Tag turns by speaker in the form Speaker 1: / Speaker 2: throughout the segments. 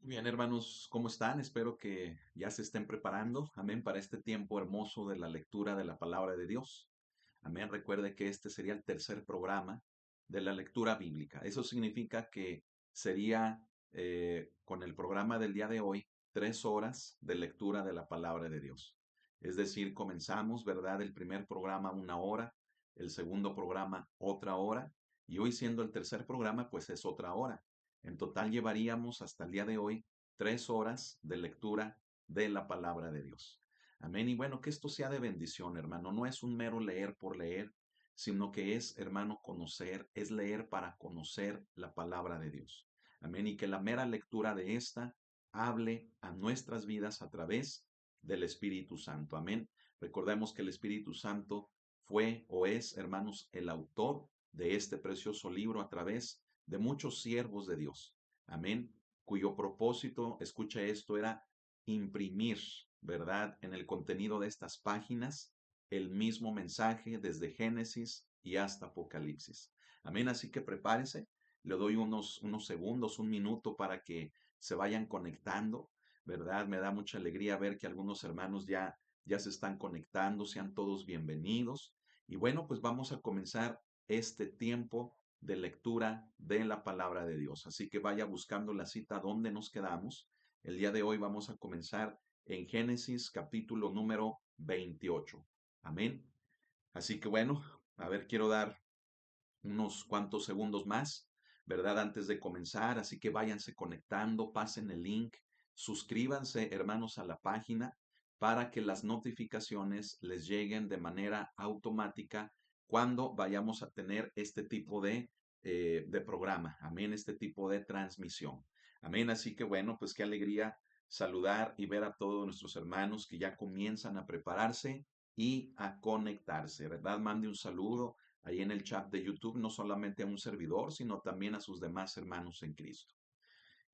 Speaker 1: Bien, hermanos, ¿cómo están? Espero que ya se estén preparando, amén, para este tiempo hermoso de la lectura de la palabra de Dios. Amén. Recuerde que este sería el tercer programa de la lectura bíblica. Eso significa que sería con el programa del día de hoy 3 horas de lectura de la palabra de Dios. Es decir, comenzamos, ¿verdad? El primer programa 1 hora, el segundo programa otra hora y hoy siendo el tercer programa, pues es otra hora. En total llevaríamos hasta el día de hoy 3 horas de lectura de la palabra de Dios. Amén. Y bueno, que esto sea de bendición, hermano. No es un mero leer por leer, sino que es, hermano, conocer, es leer para conocer la palabra de Dios. Amén. Y que la mera lectura de esta hable a nuestras vidas a través del Espíritu Santo. Amén. Recordemos que el Espíritu Santo fue o es, hermanos, el autor de este precioso libro a través de muchos siervos de Dios. Amén. Cuyo propósito, escucha esto, era imprimir, ¿verdad?, en el contenido de estas páginas el mismo mensaje desde Génesis y hasta Apocalipsis. Amén. Así que prepárese. Le doy unos segundos, un minuto para que se vayan conectando, ¿verdad? Me da mucha alegría ver que algunos hermanos ya se están conectando. Sean todos bienvenidos. Y bueno, pues vamos a comenzar este tiempo de lectura de la palabra de Dios. Así que vaya buscando la cita donde nos quedamos. El día de hoy vamos a comenzar en Génesis capítulo número 28. Amén. Así que bueno, a ver, quiero dar unos cuantos segundos más, ¿verdad? Antes de comenzar. Así que váyanse conectando, pasen el link, suscríbanse, hermanos, a la página para que las notificaciones les lleguen de manera automática cuando vayamos a tener este tipo de programa. Amén, este tipo de transmisión. Amén, así que bueno, pues qué alegría saludar y ver a todos nuestros hermanos que ya comienzan a prepararse y a conectarse, ¿verdad? Mande un saludo ahí en el chat de YouTube, no solamente a un servidor, sino también a sus demás hermanos en Cristo.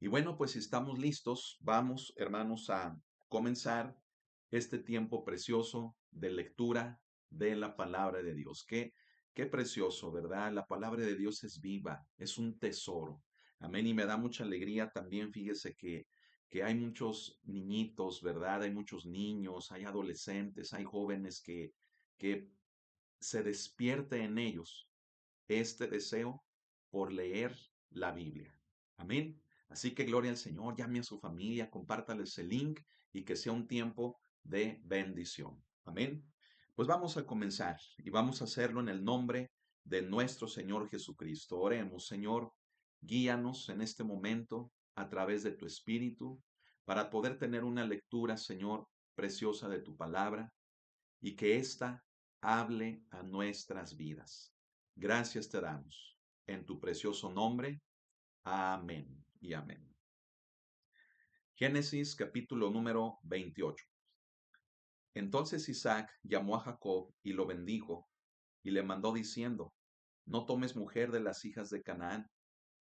Speaker 1: Y bueno, pues si estamos listos, vamos, hermanos, a comenzar este tiempo precioso de lectura de la palabra de Dios. Qué precioso, ¿verdad? La palabra de Dios es viva, es un tesoro. Amén. Y me da mucha alegría también, fíjese que hay muchos niñitos, ¿verdad? Hay muchos niños, hay adolescentes, hay jóvenes que se despierte en ellos este deseo por leer la Biblia. Amén. Así que gloria al Señor, llame a su familia, compártales el link y que sea un tiempo de bendición. Amén. Pues vamos a comenzar y vamos a hacerlo en el nombre de nuestro Señor Jesucristo. Oremos, Señor, guíanos en este momento a través de tu Espíritu para poder tener una lectura, Señor, preciosa de tu palabra y que ésta hable a nuestras vidas. Gracias te damos. En tu precioso nombre. Amén y amén. Génesis capítulo número 28. Entonces Isaac llamó a Jacob y lo bendijo y le mandó diciendo, no tomes mujer de las hijas de Canaán,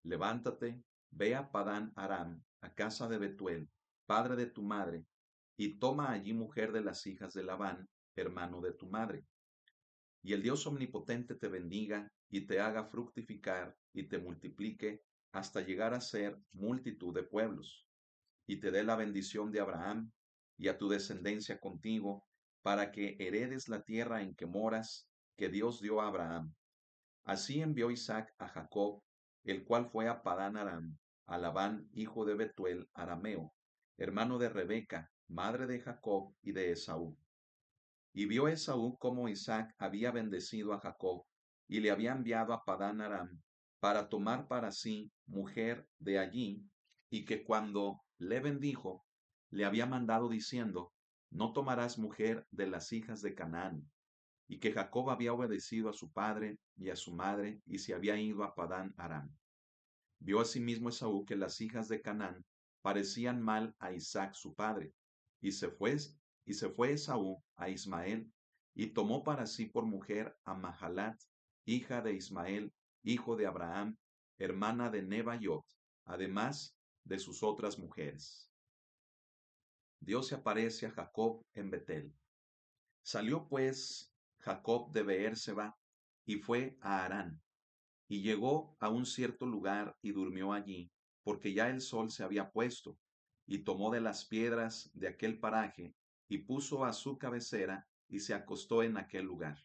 Speaker 1: levántate, ve a Padán Aram, a casa de Betuel, padre de tu madre, y toma allí mujer de las hijas de Labán, hermano de tu madre. Y el Dios omnipotente te bendiga y te haga fructificar y te multiplique hasta llegar a ser multitud de pueblos, y te dé la bendición de Abraham y a tu descendencia contigo, para que heredes la tierra en que moras, que Dios dio a Abraham. Así envió Isaac a Jacob, el cual fue a Padán Aram, a Labán, hijo de Betuel, arameo, hermano de Rebeca, madre de Jacob y de Esaú. Y vio Esaú cómo Isaac había bendecido a Jacob y le había enviado a Padán Aram para tomar para sí mujer de allí, y que cuando le bendijo, le había mandado diciendo, no tomarás mujer de las hijas de Canaán, y que Jacob había obedecido a su padre y a su madre y se había ido a Padán Aram. Vio asimismo Esaú que las hijas de Canaán parecían mal a Isaac su padre, y se fue Esaú a Ismael, y tomó para sí por mujer a Mahalat, hija de Ismael, hijo de Abraham, hermana de Nebaiot, además de sus otras mujeres. Dios se aparece a Jacob en Betel. Salió pues Jacob de Beerseba y fue a Harán. Y llegó a un cierto lugar y durmió allí, porque ya el sol se había puesto. y tomó de las piedras de aquel paraje, y puso a su cabecera, y se acostó en aquel lugar.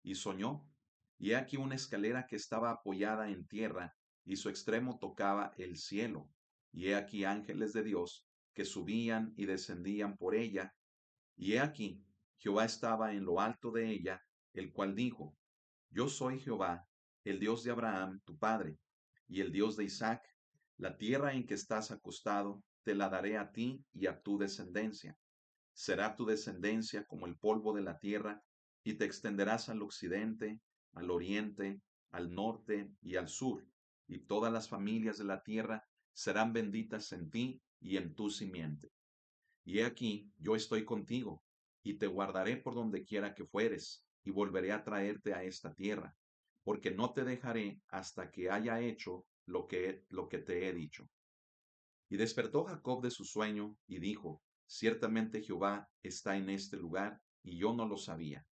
Speaker 1: Y soñó, y he aquí una escalera que estaba apoyada en tierra, y su extremo tocaba el cielo. Y he aquí ángeles de Dios que subían y descendían por ella. Y he aquí Jehová estaba en lo alto de ella, el cual dijo: Yo soy Jehová, el Dios de Abraham, tu padre, y el Dios de Isaac. La tierra en que estás acostado te la daré a ti y a tu descendencia. Será tu descendencia como el polvo de la tierra, y te extenderás al occidente, al oriente, al norte y al sur, y todas las familias de la tierra serán benditas en ti y en tu simiente. Y he aquí, yo estoy contigo, y te guardaré por donde quiera que fueres, y volveré a traerte a esta tierra, porque no te dejaré hasta que haya hecho lo que te he dicho. Y despertó Jacob de su sueño, y dijo: Ciertamente Jehová está en este lugar, y yo no lo sabía.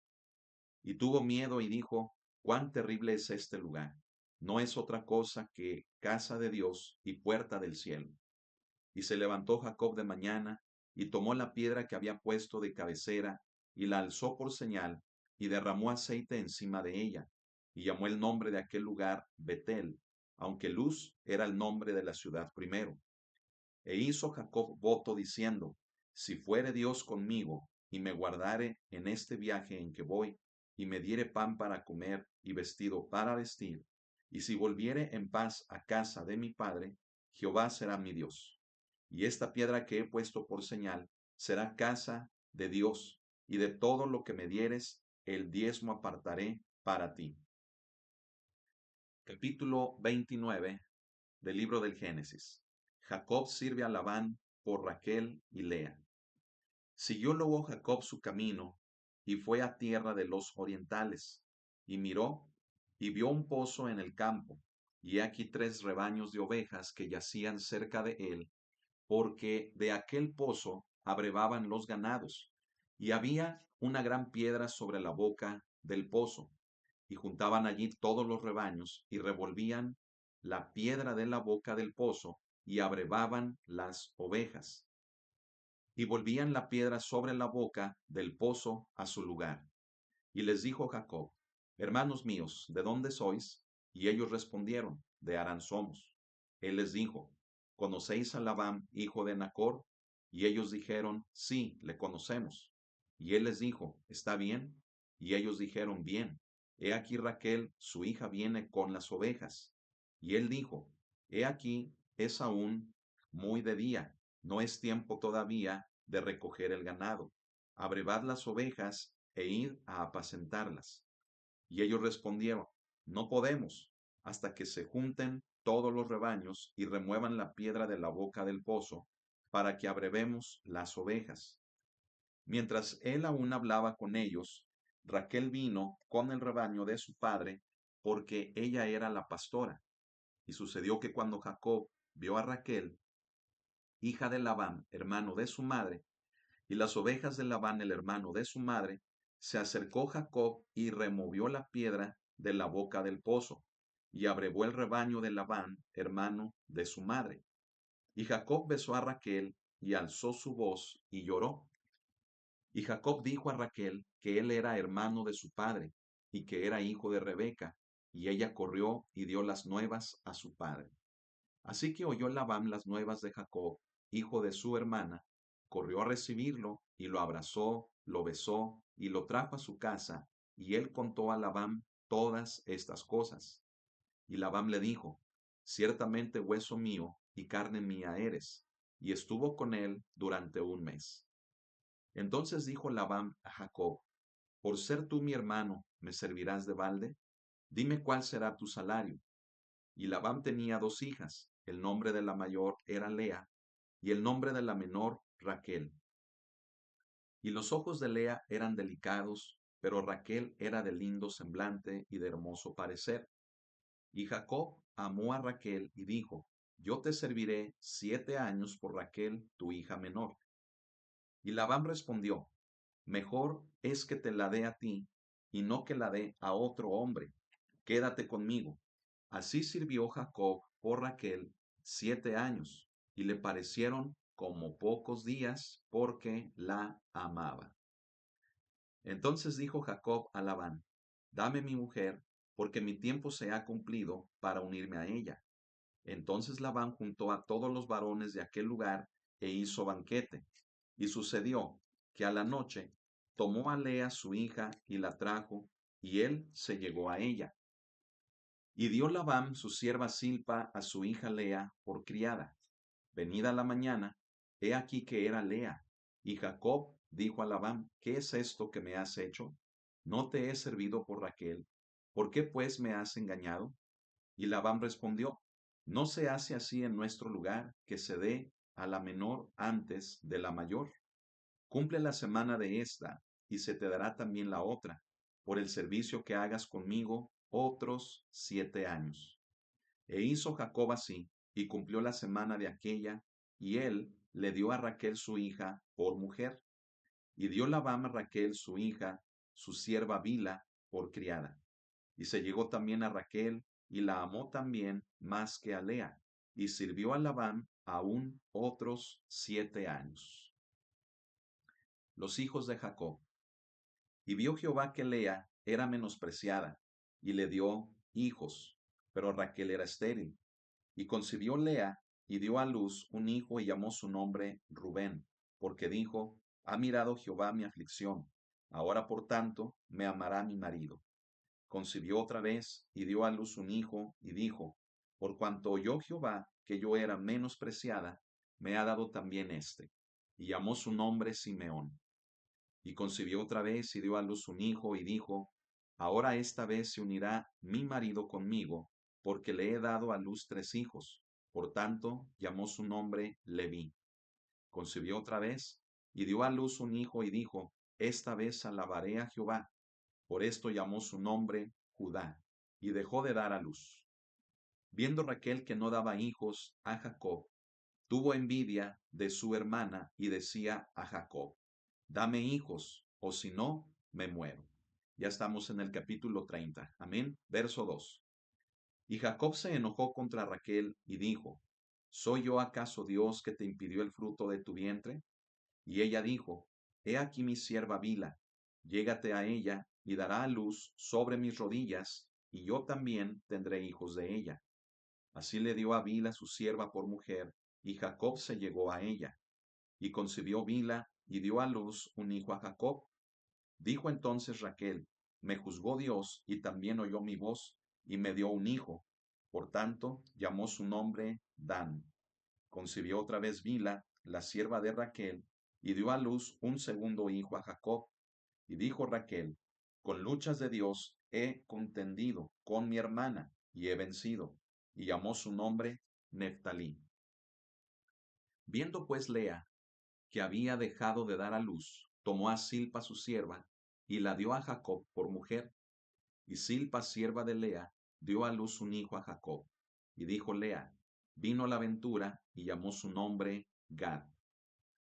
Speaker 1: Y tuvo miedo y dijo: Cuán terrible es este lugar. No es otra cosa que casa de Dios y puerta del cielo. Y se levantó Jacob de mañana, y tomó la piedra que había puesto de cabecera, y la alzó por señal, y derramó aceite encima de ella, y llamó el nombre de aquel lugar Betel, aunque Luz era el nombre de la ciudad primero. E hizo Jacob voto diciendo: Si fuere Dios conmigo, y me guardare en este viaje en que voy, y me diere pan para comer y vestido para vestir, y si volviere en paz a casa de mi padre, Jehová será mi Dios. Y esta piedra que he puesto por señal será casa de Dios, y de todo lo que me dieres, el diezmo apartaré para ti. Capítulo 29 del libro del Génesis. Jacob sirve a Labán por Raquel y Lea. Siguió luego Jacob su camino, y fue a tierra de los orientales, y miró, y vio un pozo en el campo, y aquí 3 rebaños de ovejas que yacían cerca de él, porque de aquel pozo abrevaban los ganados, y había una gran piedra sobre la boca del pozo, y juntaban allí todos los rebaños, y revolvían la piedra de la boca del pozo, y abrevaban las ovejas, y volvían la piedra sobre la boca del pozo a su lugar. Y les dijo Jacob: Hermanos míos, ¿de dónde sois? Y ellos respondieron: De Harán somos. Él les dijo: ¿Conocéis a Labán, hijo de Nacor? Y ellos dijeron: Sí, le conocemos. Y él les dijo: ¿Está bien? Y ellos dijeron: Bien. He aquí Raquel, su hija, viene con las ovejas. Y él dijo: He aquí, es aún muy de día, no es tiempo todavía de recoger el ganado. Abrevad las ovejas e id a apacentarlas. Y ellos respondieron: No podemos, hasta que se junten todos los rebaños y remuevan la piedra de la boca del pozo, para que abrevemos las ovejas. Mientras él aún hablaba con ellos, Raquel vino con el rebaño de su padre, porque ella era la pastora. Y sucedió que cuando Jacob vio a Raquel, hija de Labán, hermano de su madre, y las ovejas de Labán, el hermano de su madre, se acercó Jacob y removió la piedra de la boca del pozo, y abrevó el rebaño de Labán, hermano de su madre. Y Jacob besó a Raquel, y alzó su voz, y lloró. Y Jacob dijo a Raquel que él era hermano de su padre, y que era hijo de Rebeca, y ella corrió y dio las nuevas a su padre. Así que oyó Labán las nuevas de Jacob, hijo de su hermana, corrió a recibirlo, y lo abrazó, lo besó, y lo trajo a su casa, y él contó a Labán todas estas cosas. Y Labán le dijo: Ciertamente hueso mío y carne mía eres. Y estuvo con él durante un mes. Entonces dijo Labán a Jacob: Por ser tú mi hermano, ¿me servirás de balde? Dime cuál será tu salario. Y Labán tenía 2 hijas, el nombre de la mayor era Lea, y el nombre de la menor Raquel. Y los ojos de Lea eran delicados, pero Raquel era de lindo semblante y de hermoso parecer. Y Jacob amó a Raquel y dijo: Yo te serviré 7 años por Raquel, tu hija menor. Y Labán respondió: Mejor es que te la dé a ti, y no que la dé a otro hombre. Quédate conmigo. Así sirvió Jacob por Raquel 7 años, y le parecieron como pocos días, porque la amaba. Entonces dijo Jacob a Labán, dame mi mujer, porque mi tiempo se ha cumplido para unirme a ella. Entonces Labán juntó a todos los varones de aquel lugar e hizo banquete. Y sucedió que a la noche tomó a Lea su hija y la trajo, y él se llegó a ella. Y dio Labán su sierva Silpa a su hija Lea por criada. Venida la mañana, he aquí que era Lea. Y Jacob dijo a Labán, ¿qué es esto que me has hecho? ¿No te he servido por Raquel? ¿Por qué pues me has engañado? Y Labán respondió, no se hace así en nuestro lugar, que se dé a la menor antes de la mayor. Cumple la semana de esta, y se te dará también la otra, por el servicio que hagas conmigo otros 7 años. E hizo Jacob así, y cumplió la semana de aquella, y él le dio a Raquel su hija por mujer. Y dio Labán a Raquel su hija, su sierva Bila, por criada. Y se llegó también a Raquel, y la amó también más que a Lea, y sirvió a Labán aún otros 7 años. Los hijos de Jacob. Y vio Jehová que Lea era menospreciada, y le dio hijos, pero Raquel era estéril. Y concibió Lea, y dio a luz un hijo, y llamó su nombre Rubén, porque dijo, ha mirado Jehová mi aflicción, ahora por tanto me amará mi marido. Concibió otra vez, y dio a luz un hijo, y dijo, por cuanto oyó Jehová que yo era menospreciada, me ha dado también éste. Y llamó su nombre Simeón. Y concibió otra vez, y dio a luz un hijo, y dijo, ahora esta vez se unirá mi marido conmigo, porque le he dado a luz 3 hijos. Por tanto, llamó su nombre Leví. Concibió otra vez, y dio a luz un hijo, y dijo, esta vez alabaré a Jehová. Por esto llamó su nombre Judá, y dejó de dar a luz. Viendo Raquel que no daba hijos a Jacob, tuvo envidia de su hermana, y decía a Jacob, dame hijos, o si no, me muero. Ya estamos en el capítulo 30. Amén. Verso 2. Y Jacob se enojó contra Raquel y dijo, ¿soy yo acaso Dios que te impidió el fruto de tu vientre? Y ella dijo, he aquí mi sierva Bila, llégate a ella y dará a luz sobre mis rodillas, y yo también tendré hijos de ella. Así le dio a Bila su sierva por mujer, y Jacob se llegó a ella. Y concibió Bila, y dio a luz un hijo a Jacob. Dijo entonces Raquel, me juzgó Dios, y también oyó mi voz, y me dio un hijo. Por tanto, llamó su nombre Dan. Concibió otra vez Bila, la sierva de Raquel, y dio a luz un segundo hijo a Jacob. Y dijo Raquel, con luchas de Dios he contendido con mi hermana, y he vencido. Y llamó su nombre Neftalí. Viendo pues Lea que había dejado de dar a luz, tomó a Silpa su sierva, y la dio a Jacob por mujer. Y Silpa, sierva de Lea, dio a luz un hijo a Jacob. Y dijo Lea, vino la ventura, y llamó su nombre Gad.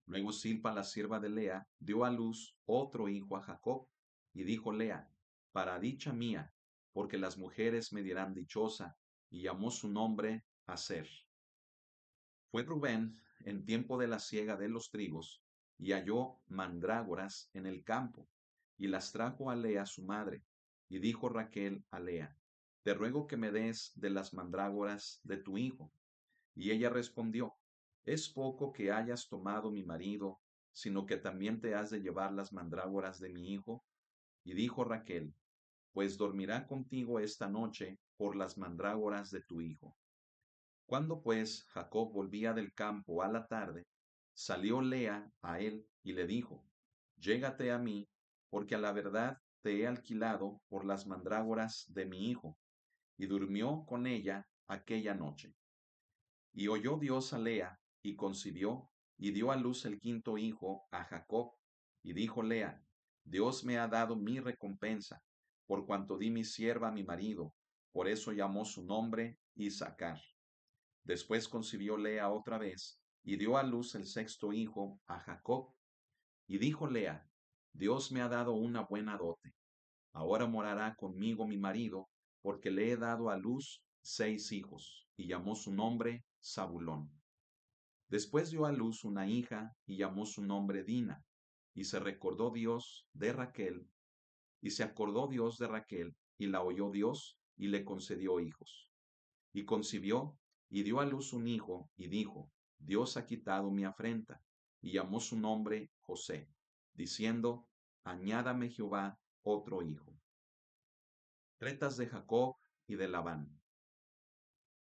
Speaker 1: Luego Silpa, la sierva de Lea, dio a luz otro hijo a Jacob. Y dijo Lea, para dicha mía, porque las mujeres me dirán dichosa, y llamó su nombre Aser. Fue Rubén en tiempo de la siega de los trigos, y halló mandrágoras en el campo, y las trajo a Lea su madre. Y dijo Raquel a Lea, te ruego que me des de las mandrágoras de tu hijo. Y ella respondió, es poco que hayas tomado mi marido, sino que también te has de llevar las mandrágoras de mi hijo. Y dijo Raquel, pues dormirá contigo esta noche por las mandrágoras de tu hijo. Cuando pues Jacob volvía del campo a la tarde, salió Lea a él y le dijo, llégate a mí, porque a la verdad te he alquilado por las mandrágoras de mi hijo. Y durmió con ella aquella noche. Y oyó Dios a Lea, y concibió, y dio a luz el quinto hijo a Jacob. Y dijo Lea, Dios me ha dado mi recompensa, por cuanto di mi sierva a mi marido. Por eso llamó su nombre Isacar. Después concibió Lea otra vez, y dio a luz el sexto hijo a Jacob. Y dijo Lea, Dios me ha dado una buena dote. Ahora morará conmigo mi marido, porque le he dado a luz 6 hijos. Y llamó su nombre Zabulón. Después dio a luz una hija y llamó su nombre Dina, y se recordó Dios de Raquel, y se acordó Dios de Raquel, y la oyó Dios, y le concedió hijos. Y concibió, y dio a luz un hijo, y dijo, Dios ha quitado mi afrenta, y llamó su nombre José, diciendo, añádame Jehová otro hijo. Tretas de Jacob y de Labán.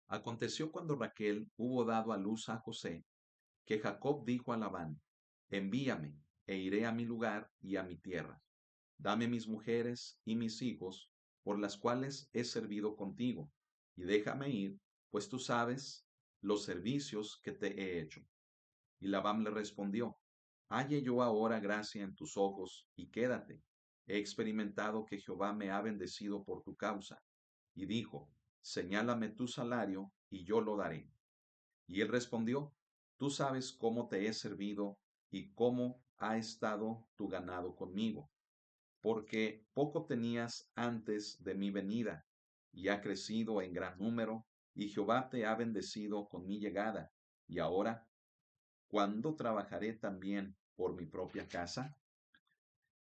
Speaker 1: Aconteció cuando Raquel hubo dado a luz a José, que Jacob dijo a Labán, envíame, e iré a mi lugar y a mi tierra. Dame mis mujeres y mis hijos, por las cuales he servido contigo, y déjame ir, pues tú sabes los servicios que te he hecho. Y Labán le respondió, halle yo ahora gracia en tus ojos, y quédate. He experimentado que Jehová me ha bendecido por tu causa. Y dijo, señálame tu salario, y yo lo daré. Y él respondió, tú sabes cómo te he servido y cómo ha estado tu ganado conmigo, porque poco tenías antes de mi venida, y ha crecido en gran número, y Jehová te ha bendecido con mi llegada. Y ahora, ¿cuándo trabajaré también por mi propia casa?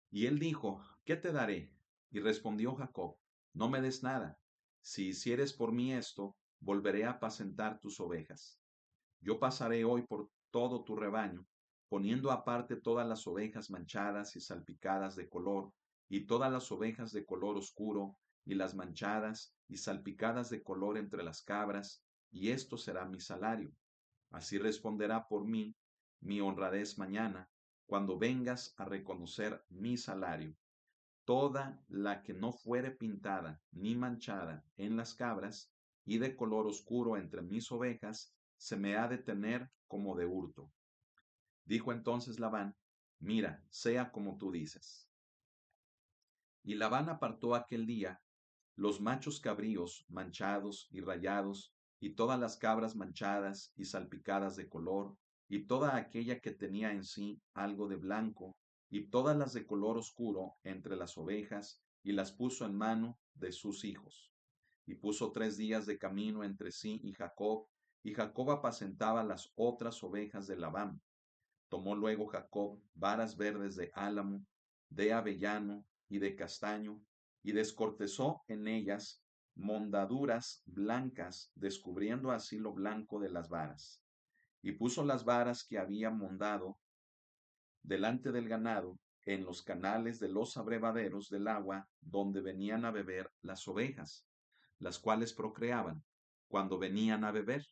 Speaker 1: Y él dijo, ¿qué te daré? Y respondió Jacob, no me des nada. Si hicieres por mí esto, volveré a apacentar tus ovejas. Yo pasaré hoy por todo tu rebaño, poniendo aparte todas las ovejas manchadas y salpicadas de color, y todas las ovejas de color oscuro, y las manchadas y salpicadas de color entre las cabras, y esto será mi salario. Así responderá por mí mi honradez mañana, cuando vengas a reconocer mi salario. Toda la que no fuere pintada ni manchada en las cabras, y de color oscuro entre mis ovejas, se me ha de tener como de hurto. Dijo entonces Labán, mira, sea como tú dices. Y Labán apartó aquel día los machos cabríos manchados y rayados, y todas las cabras manchadas y salpicadas de color, y toda aquella que tenía en sí algo de blanco, y todas las de color oscuro entre las ovejas, y las puso en mano de sus hijos. Y puso 3 días de camino entre sí y Jacob apacentaba las otras ovejas de Labán. Tomó luego Jacob varas verdes de álamo, de avellano y de castaño, y descortezó en ellas mondaduras blancas, descubriendo así lo blanco de las varas. Y puso las varas que había mondado delante del ganado en los canales de los abrevaderos del agua donde venían a beber las ovejas, las cuales procreaban cuando venían a beber.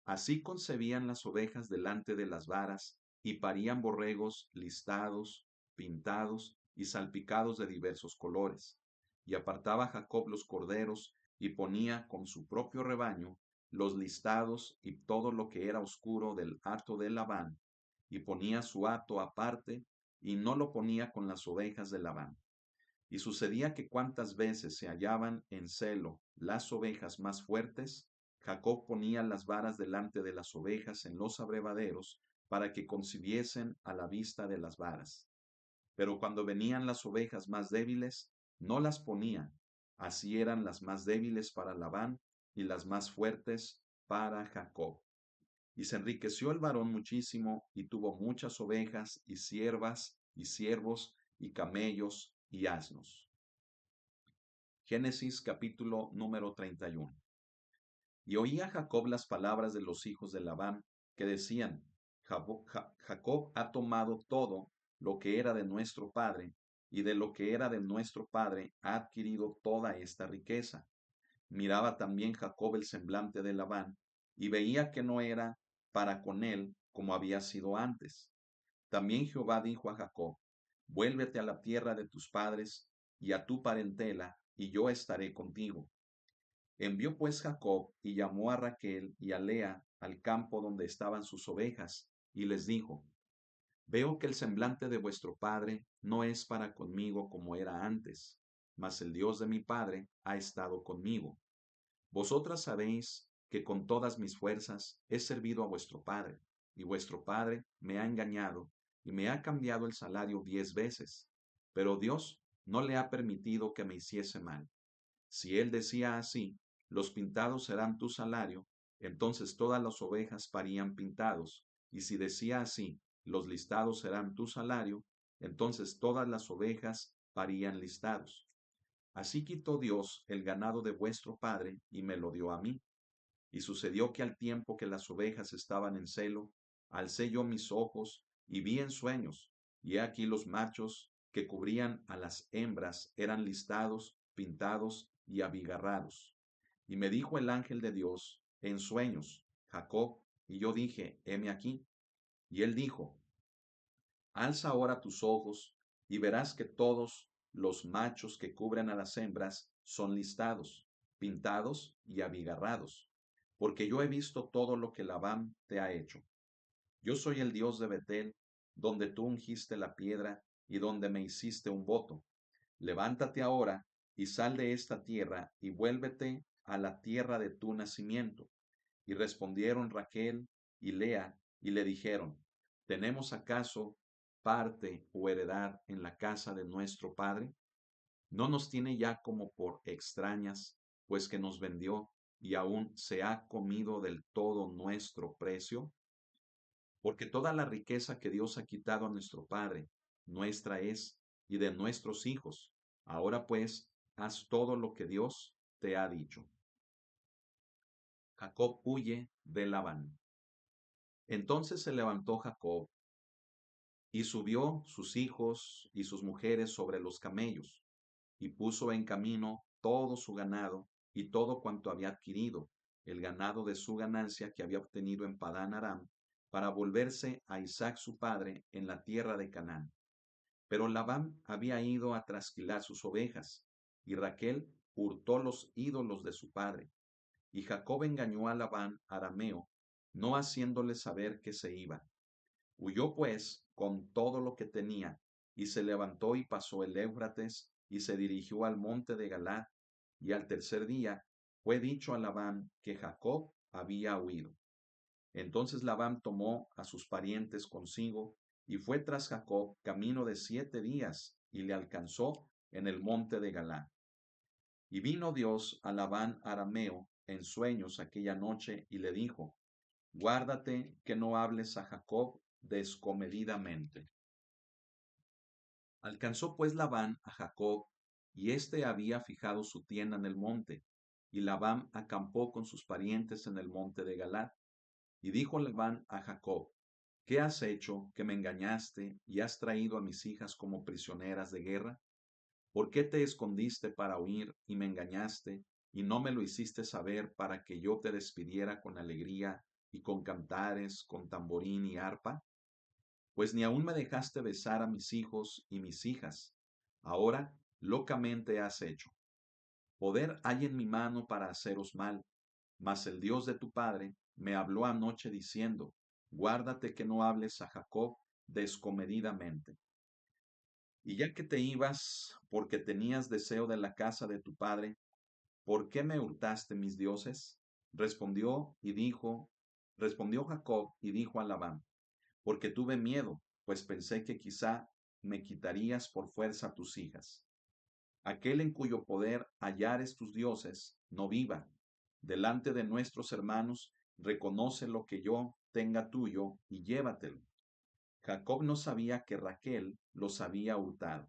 Speaker 1: Así concebían las ovejas delante de las varas, y parían borregos listados, pintados y salpicados de diversos colores. Y apartaba Jacob los corderos, y ponía con su propio rebaño los listados y todo lo que era oscuro del hato de Labán, y ponía su hato aparte, y no lo ponía con las ovejas de Labán. Y sucedía que cuantas veces se hallaban en celo las ovejas más fuertes, Jacob ponía las varas delante de las ovejas en los abrevaderos para que concibiesen a la vista de las varas. Pero cuando venían las ovejas más débiles, no las ponía. Así eran las más débiles para Labán y las más fuertes para Jacob. Y se enriqueció el varón muchísimo, y tuvo muchas ovejas, y siervas, y siervos, y camellos, y asnos. Génesis capítulo número 31. Y oía Jacob las palabras de los hijos de Labán, que decían, Jacob ha tomado todo lo que era de nuestro padre, y de lo que era de nuestro padre ha adquirido toda esta riqueza. Miraba también Jacob el semblante de Labán, y veía que no era para con él como había sido antes. También Jehová dijo a Jacob, vuélvete a la tierra de tus padres y a tu parentela, y yo estaré contigo. Envió pues Jacob y llamó a Raquel y a Lea al campo donde estaban sus ovejas, y les dijo, veo que el semblante de vuestro padre no es para conmigo como era antes, mas el Dios de mi padre ha estado conmigo. Vosotras sabéis que con todas mis fuerzas he servido a vuestro padre, y vuestro padre me ha engañado y me ha cambiado el salario 10 veces, pero Dios no le ha permitido que me hiciese mal. Si él decía así, los pintados serán tu salario, entonces todas las ovejas parían pintados, y si decía así, los listados serán tu salario, entonces todas las ovejas parían listados. Así quitó Dios el ganado de vuestro padre y me lo dio a mí. Y sucedió que al tiempo que las ovejas estaban en celo, alcé yo mis ojos y vi en sueños, y he aquí los machos que cubrían a las hembras eran listados, pintados y abigarrados. Y me dijo el ángel de Dios en sueños, Jacob, y yo dije, heme aquí. Y él dijo, alza ahora tus ojos y verás que todos los machos que cubren a las hembras son listados, pintados y abigarrados, porque yo he visto todo lo que Labán te ha hecho. Yo soy el Dios de Betel, donde tú ungiste la piedra y donde me hiciste un voto. Levántate ahora y sal de esta tierra y vuélvete a la tierra de tu nacimiento. Y respondieron Raquel y Lea y le dijeron, ¿tenemos acaso parte o heredad en la casa de nuestro padre? ¿No nos tiene ya como por extrañas, pues que nos vendió y aún se ha comido del todo nuestro precio? Porque toda la riqueza que Dios ha quitado a nuestro padre, nuestra es, y de nuestros hijos. Ahora pues, haz todo lo que Dios te ha dicho. Jacob huye de Labán. Entonces se levantó Jacob y subió sus hijos y sus mujeres sobre los camellos, y puso en camino todo su ganado y todo cuanto había adquirido, el ganado de su ganancia que había obtenido en Padán Aram, para volverse a Isaac su padre en la tierra de Canaán. Pero Labán había ido a trasquilar sus ovejas, y Raquel hurtó los ídolos de su padre. Y Jacob engañó a Labán arameo, no haciéndole saber que se iba. Huyó pues con todo lo que tenía, y se levantó y pasó el Éufrates, y se dirigió al monte de Galaad, y al tercer día fue dicho a Labán que Jacob había huido. Entonces Labán tomó a sus parientes consigo, y fue tras Jacob camino de 7 días, y le alcanzó en el monte de Galaad. Y vino Dios a Labán arameo en sueños aquella noche, y le dijo, guárdate que no hables a Jacob descomedidamente. Alcanzó pues Labán a Jacob, y éste había fijado su tienda en el monte, y Labán acampó con sus parientes en el monte de Galaad. Y dijo Labán a Jacob, ¿qué has hecho que me engañaste y has traído a mis hijas como prisioneras de guerra? ¿Por qué te escondiste para huir y me engañaste, y no me lo hiciste saber para que yo te despidiera con alegría y con cantares, con tamborín y arpa? Pues ni aún me dejaste besar a mis hijos y mis hijas. Ahora locamente has hecho. Poder hay en mi mano para haceros mal, mas el Dios de tu padre me habló anoche diciendo, guárdate que no hables a Jacob descomedidamente. Y ya que te ibas porque tenías deseo de la casa de tu padre, ¿por qué me hurtaste mis dioses? Respondió Jacob y dijo a Labán, porque tuve miedo, pues pensé que quizá me quitarías por fuerza tus hijas. Aquel en cuyo poder hallares tus dioses, no viva. Delante de nuestros hermanos, reconoce lo que yo tenga tuyo y llévatelo. Jacob no sabía que Raquel los había hurtado.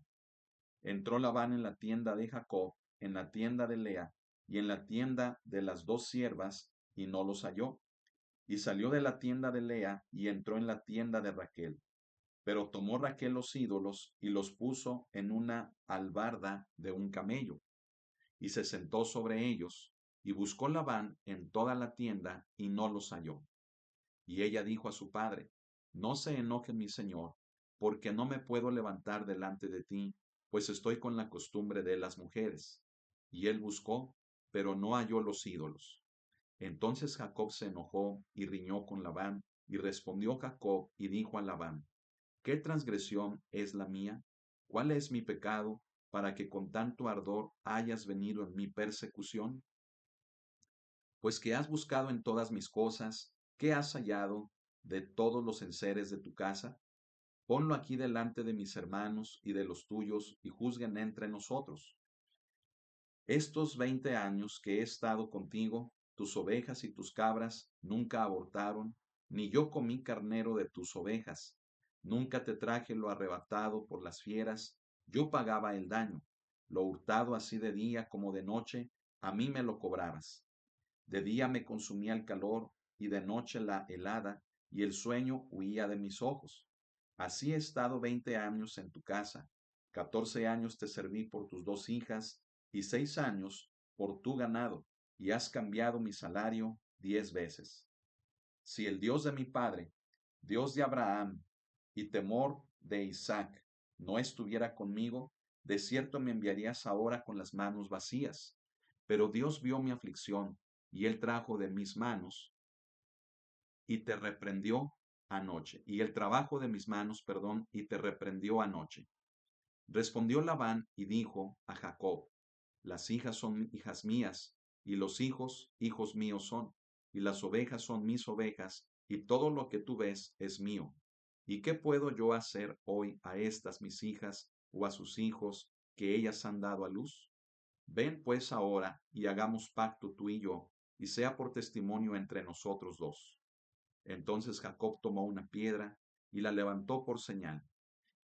Speaker 1: Entró Labán en la tienda de Jacob, en la tienda de Lea y en la tienda de las dos siervas, y no los halló. Y salió de la tienda de Lea y entró en la tienda de Raquel. Pero tomó Raquel los ídolos y los puso en una albarda de un camello, y se sentó sobre ellos, y buscó Labán en toda la tienda, y no los halló. Y ella dijo a su padre, no se enoje mi señor, porque no me puedo levantar delante de ti, pues estoy con la costumbre de las mujeres. Y él buscó, pero no halló los ídolos. Entonces Jacob se enojó y riñó con Labán, y respondió Jacob y dijo a Labán, ¿qué transgresión es la mía? ¿Cuál es mi pecado para que con tanto ardor hayas venido en mi persecución? Pues que has buscado en todas mis cosas, ¿qué has hallado de todos los enseres de tu casa? Ponlo aquí delante de mis hermanos y de los tuyos, y juzguen entre nosotros. Estos 20 años que he estado contigo, tus ovejas y tus cabras nunca abortaron, ni yo comí carnero de tus ovejas. Nunca te traje lo arrebatado por las fieras, yo pagaba el daño. Lo hurtado así de día como de noche, a mí me lo cobrabas. De día me consumía el calor, y de noche la helada, y el sueño huía de mis ojos. Así he estado 20 años en tu casa, 14 años te serví por tus 2 hijas, y 6 años por tu ganado, y has cambiado mi salario 10 veces. Si el Dios de mi padre, Dios de Abraham y temor de Isaac, no estuviera conmigo, de cierto me enviarías ahora con las manos vacías. Pero Dios vio mi aflicción, y él trajo de mis manos y te reprendió anoche. Y el trabajo de mis manos, perdón, y te reprendió anoche. Respondió Labán y dijo a Jacob: las hijas son hijas mías, y los hijos, hijos míos son, y las ovejas son mis ovejas, y todo lo que tú ves es mío. ¿Y qué puedo yo hacer hoy a estas mis hijas o a sus hijos que ellas han dado a luz? Ven pues ahora y hagamos pacto tú y yo, y sea por testimonio entre nosotros dos. Entonces Jacob tomó una piedra y la levantó por señal.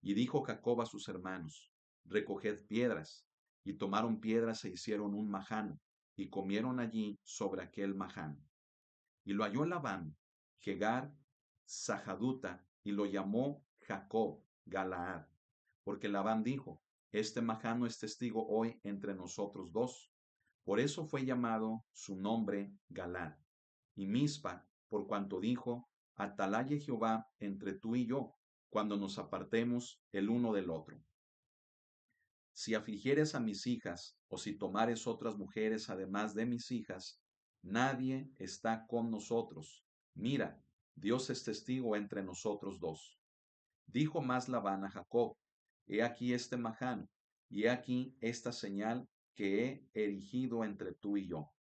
Speaker 1: Y dijo Jacob a sus hermanos: recoged piedras. Y tomaron piedras e hicieron un majano, y comieron allí sobre aquel majano. Y lo halló Labán, Jegar Sahaduta, y lo llamó Jacob Galaad, porque Labán dijo: este majano es testigo hoy entre nosotros dos. Por eso fue llamado su nombre Galaad. Y Mispa, por cuanto dijo: atalaye Jehová entre tú y yo, cuando nos apartemos el uno del otro. Si afligieres a mis hijas, o si tomares otras mujeres además de mis hijas, nadie está con nosotros. Mira, Dios es testigo entre nosotros dos. Dijo más Labán a Jacob: he aquí este majano, y he aquí esta señal que he erigido entre tú y yo.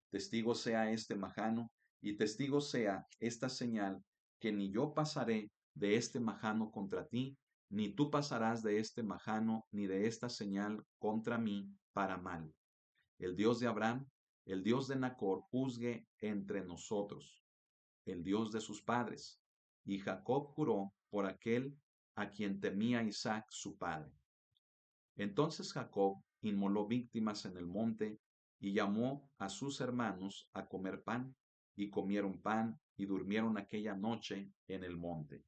Speaker 1: Testigo sea este majano, y testigo sea esta señal, que ni yo pasaré de este majano contra ti, ni tú pasarás de este majano ni de esta señal contra mí para mal. El Dios de Abraham, el Dios de Nacor, juzgue entre nosotros, el Dios de sus padres. Y Jacob juró por aquel a quien temía Isaac su padre. Entonces Jacob inmoló víctimas en el monte y llamó a sus hermanos a comer pan, y comieron pan y durmieron aquella noche en el monte.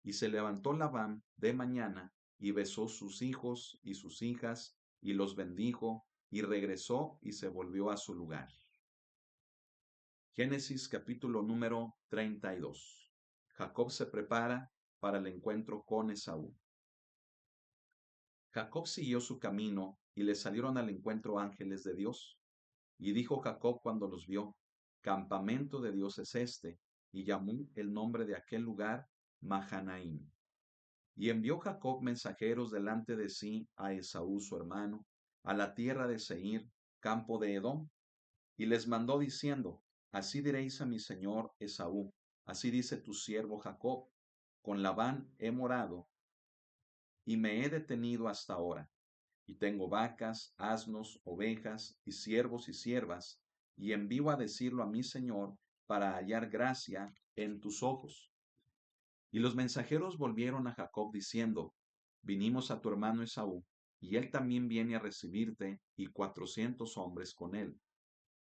Speaker 1: Y se levantó Labán de mañana y besó sus hijos y sus hijas y los bendijo, y regresó y se volvió a su lugar. Génesis capítulo número 32. Jacob se prepara para el encuentro con Esaú. Jacob siguió su camino y le salieron al encuentro ángeles de Dios. Y dijo Jacob cuando los vio: campamento de Dios es este, y llamó el nombre de aquel lugar Mahanaim. Y envió Jacob mensajeros delante de sí a Esaú su hermano, a la tierra de Seir, campo de Edom, y les mandó diciendo: así diréis a mi señor Esaú, así dice tu siervo Jacob: con Labán he morado y me he detenido hasta ahora, y tengo vacas, asnos, ovejas, y siervos y siervas, y envío a decirlo a mi señor para hallar gracia en tus ojos. Y los mensajeros volvieron a Jacob diciendo: vinimos a tu hermano Esaú, y él también viene a recibirte, y 400 hombres con él.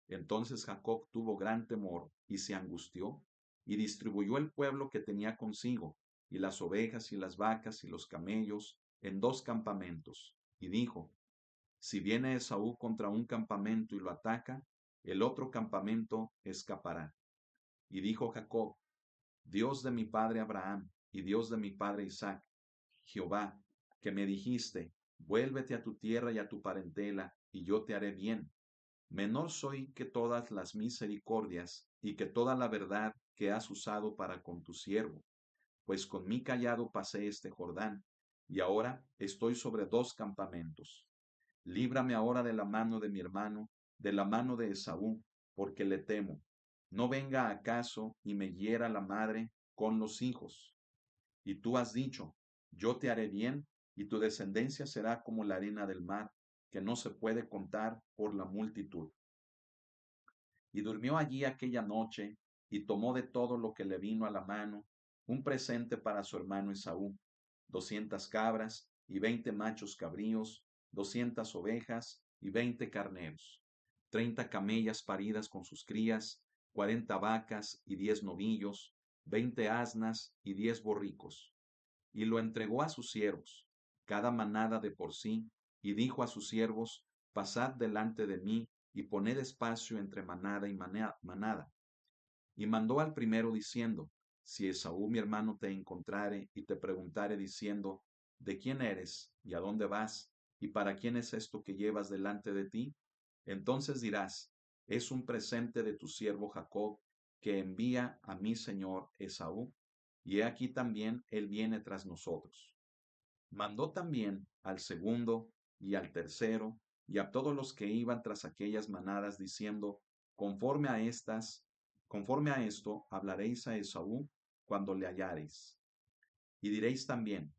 Speaker 1: Entonces Jacob tuvo gran temor y se angustió, y distribuyó el pueblo que tenía consigo, y las ovejas y las vacas y los camellos, en 2 campamentos, y dijo: si viene Esaú contra un campamento y lo ataca, el otro campamento escapará. Y dijo Jacob: Dios de mi padre Abraham y Dios de mi padre Isaac, Jehová, que me dijiste: vuélvete a tu tierra y a tu parentela, y yo te haré bien. Menor soy que todas las misericordias y que toda la verdad que has usado para con tu siervo, pues con mi callado pasé este Jordán, y ahora estoy sobre 2 campamentos. Líbrame ahora de la mano de mi hermano, de la mano de Esaú, porque le temo. No venga acaso y me hiera la madre con los hijos. Y tú has dicho: yo te haré bien, y tu descendencia será como la arena del mar, que no se puede contar por la multitud. Y durmió allí aquella noche y tomó de todo lo que le vino a la mano un presente para su hermano Esaú, 200 cabras y 20 machos cabríos, 200 ovejas y 20 carneros, 30 camellas paridas con sus crías, 40 vacas y 10 novillos, 20 asnas y 10 borricos. Y lo entregó a sus siervos, cada manada de por sí, y dijo a sus siervos: Pasad delante de mí, y poned espacio entre manada y manada. Y mandó al primero diciendo: Si Esaú mi hermano te encontrare y te preguntare diciendo: ¿De quién eres? ¿Y a dónde vas? ¿Y para quién es esto que llevas delante de ti? Entonces dirás: Es un presente de tu siervo Jacob, que envía a mi señor Esaú, y he aquí también él viene tras nosotros. Mandó también al segundo y al tercero y a todos los que iban tras aquellas manadas, diciendo: Conforme a estas, conforme a esto hablaréis a Esaú cuando le hallareis. Y diréis también: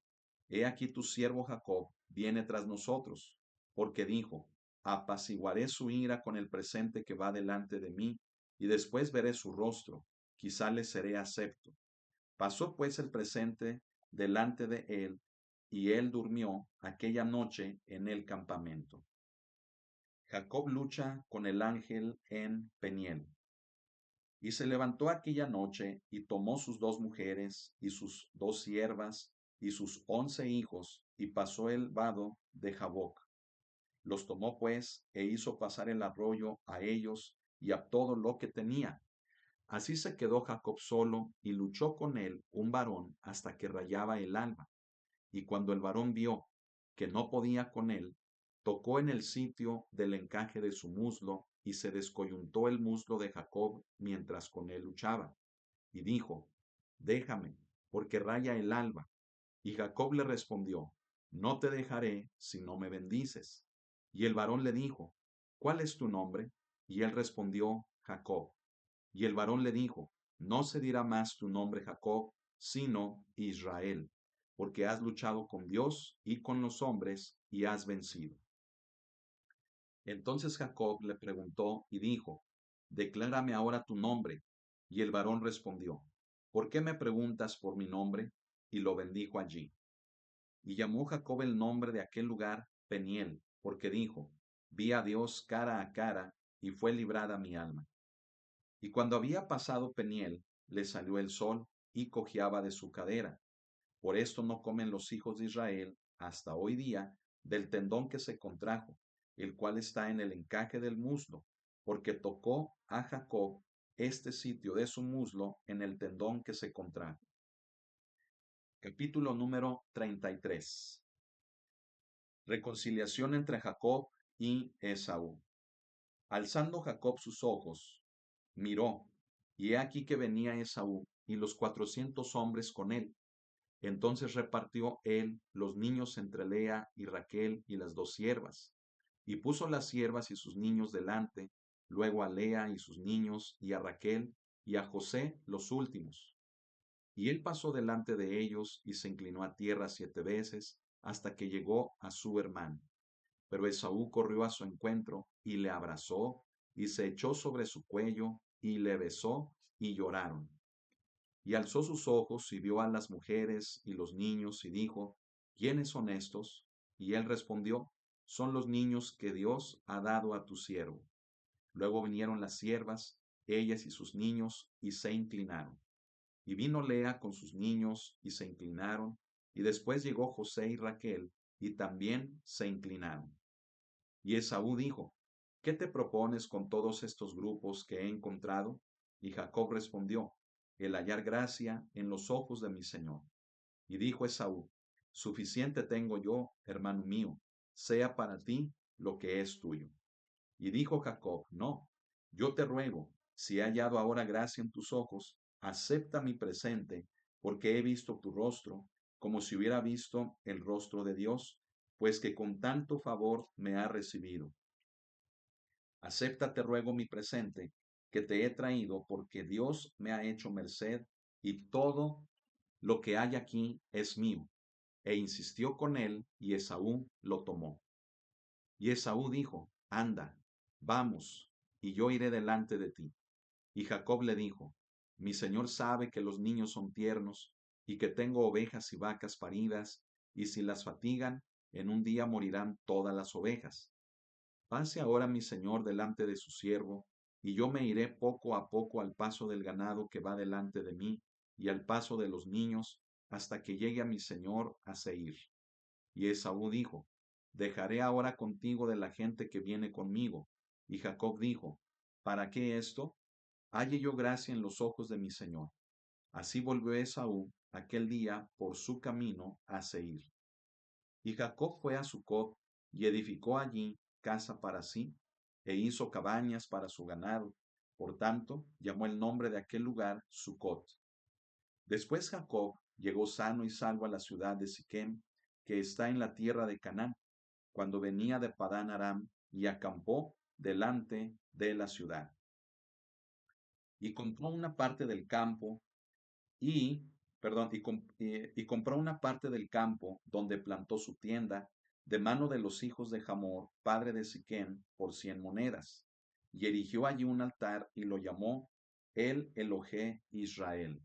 Speaker 1: He aquí tu siervo Jacob viene tras nosotros, porque dijo: Apaciguaré su ira con el presente que va delante de mí, y después veré su rostro, quizá le seré acepto. Pasó pues el presente delante de él, y él durmió aquella noche en el campamento. Jacob lucha con el ángel en Peniel. Y se levantó aquella noche, y tomó sus 2 mujeres, y sus 2 siervas, y sus 11 hijos, y pasó el vado de Jaboc. Los tomó pues, e hizo pasar el arroyo a ellos, y a todo lo que tenía. Así se quedó Jacob solo, y luchó con él un varón hasta que rayaba el alba. Y cuando el varón vio que no podía con él, tocó en el sitio del encaje de su muslo, y se descoyuntó el muslo de Jacob mientras con él luchaba. Y dijo: Déjame, porque raya el alba. Y Jacob le respondió: No te dejaré si no me bendices. Y el varón le dijo: ¿Cuál es tu nombre? Y él respondió: Jacob. Y el varón le dijo: No se dirá más tu nombre Jacob, sino Israel, porque has luchado con Dios y con los hombres y has vencido. Entonces Jacob le preguntó y dijo: Declárame ahora tu nombre. Y el varón respondió: ¿Por qué me preguntas por mi nombre? Y lo bendijo allí. Y llamó Jacob el nombre de aquel lugar Peniel, porque dijo: Vi a Dios cara a cara, y fue librada mi alma. Y cuando había pasado Peniel, le salió el sol, y cojeaba de su cadera. Por esto no comen los hijos de Israel hasta hoy día del tendón que se contrajo, el cual está en el encaje del muslo, porque tocó a Jacob este sitio de su muslo en el tendón que se contrajo. Capítulo número 33. Reconciliación entre Jacob y Esaú. Alzando Jacob sus ojos, miró, y he aquí que venía Esaú y los 400 hombres con él. Entonces repartió él los niños entre Lea y Raquel y las 2 siervas, y puso las siervas y sus niños delante, luego a Lea y sus niños, y a Raquel y a José los últimos. Y él pasó delante de ellos y se inclinó a tierra 7 veces hasta que llegó a su hermano. Pero Esaú corrió a su encuentro y le abrazó y se echó sobre su cuello y le besó y lloraron. Y alzó sus ojos y vio a las mujeres y los niños y dijo: ¿Quiénes son estos? Y él respondió: Son los niños que Dios ha dado a tu siervo. Luego vinieron las siervas, ellas y sus niños, y se inclinaron. Y vino Lea con sus niños, y se inclinaron. Y después llegó José y Raquel, y también se inclinaron. Y Esaú dijo: ¿Qué te propones con todos estos grupos que he encontrado? Y Jacob respondió: El hallar gracia en los ojos de mi señor. Y dijo Esaú: Suficiente tengo yo, hermano mío, sea para ti lo que es tuyo. Y dijo Jacob: No, yo te ruego, si he hallado ahora gracia en tus ojos, acepta mi presente, porque he visto tu rostro, como si hubiera visto el rostro de Dios, pues que con tanto favor me ha recibido. Acepta, te ruego, mi presente, que te he traído, porque Dios me ha hecho merced, y todo lo que hay aquí es mío. E insistió con él, y Esaú lo tomó. Y Esaú dijo: Anda, vamos, y yo iré delante de ti. Y Jacob le dijo: Mi señor sabe que los niños son tiernos y que tengo ovejas y vacas paridas, y si las fatigan, en un día morirán todas las ovejas. Pase ahora mi señor delante de su siervo, y yo me iré poco a poco al paso del ganado que va delante de mí, y al paso de los niños, hasta que llegue a mi señor a Seir. Y Esaú dijo, dejaré ahora contigo de la gente que viene conmigo. Y Jacob dijo, ¿para qué esto? Halle yo gracia en los ojos de mi señor. Así volvió Esaú aquel día por su camino a Seir. Y Jacob fue a Sucot y edificó allí casa para sí, e hizo cabañas para su ganado. Por tanto, llamó el nombre de aquel lugar Sucot. Después Jacob llegó sano y salvo a la ciudad de Siquem, que está en la tierra de Canaán, cuando venía de Padán Aram, y acampó delante de la ciudad. Y compró una parte del campo y, y compró una parte del campo donde plantó su tienda de mano de los hijos de Hamor, padre de Siquem, por 100 monedas. Y erigió allí un altar y lo llamó El Elohe Israel.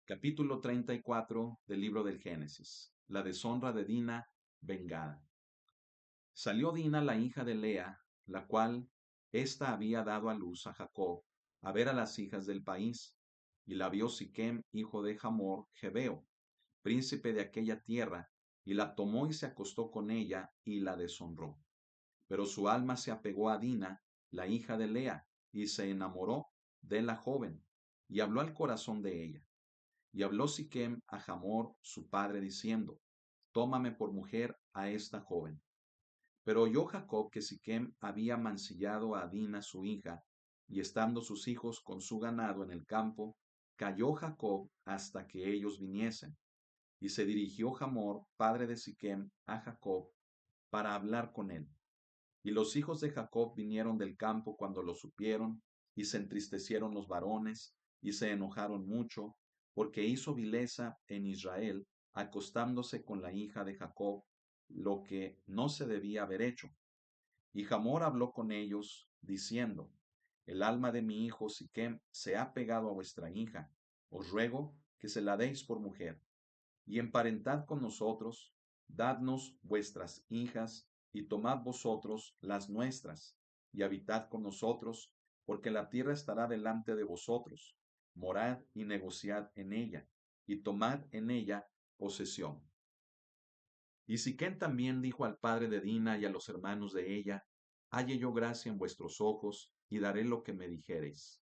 Speaker 1: Capítulo 34 del libro del Génesis. La deshonra de Dina vengada. Salió Dina, la hija de Lea, la cual ésta había dado a luz a Jacob, a ver a las hijas del país, y la vio Siquem, hijo de Hamor, Jebeo, príncipe de aquella tierra, y la tomó y se acostó con ella, y la deshonró. Pero su alma se apegó a Dina, la hija de Lea, y se enamoró de la joven, y habló al corazón de ella. Y habló Siquem a Hamor, su padre, diciendo, tómame por mujer a esta joven. Pero oyó Jacob que Siquem había mancillado a Dina su hija, y estando sus hijos con su ganado en el campo, calló Jacob hasta que ellos viniesen. Y se dirigió Hamor, padre de Siquem, a Jacob, para hablar con él. Y los hijos de Jacob vinieron del campo cuando lo supieron, y se entristecieron los varones, y se enojaron mucho, porque hizo vileza en Israel, acostándose con la hija de Jacob, lo que no se debía haber hecho. Y Hamor habló con ellos, diciendo, el alma de mi hijo Siquem se ha pegado a vuestra hija, os ruego que se la deis por mujer, y emparentad con nosotros, dadnos vuestras hijas, y tomad vosotros las nuestras, y habitad con nosotros, porque la tierra estará delante de vosotros, morad y negociad en ella, y tomad en ella posesión. Y Siquem también dijo al padre de Dina y a los hermanos de ella, halle yo gracia en vuestros ojos, y daré lo que me dijereis.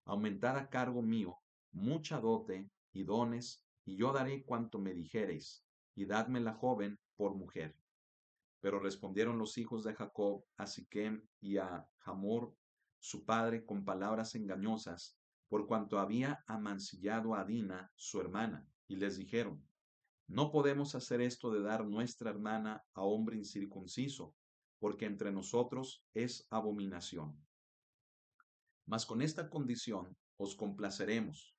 Speaker 1: Aumentad a cargo mío mucha dote y dones, y yo daré cuanto me dijereis, y dadme la joven por mujer. Pero respondieron los hijos de Jacob a Siquem y a Hamor, su padre, con palabras engañosas, por cuanto había amancillado a Dina, su hermana, y les dijeron, no podemos hacer esto de dar nuestra hermana a hombre incircunciso, porque entre nosotros es abominación. Mas con esta condición os complaceremos,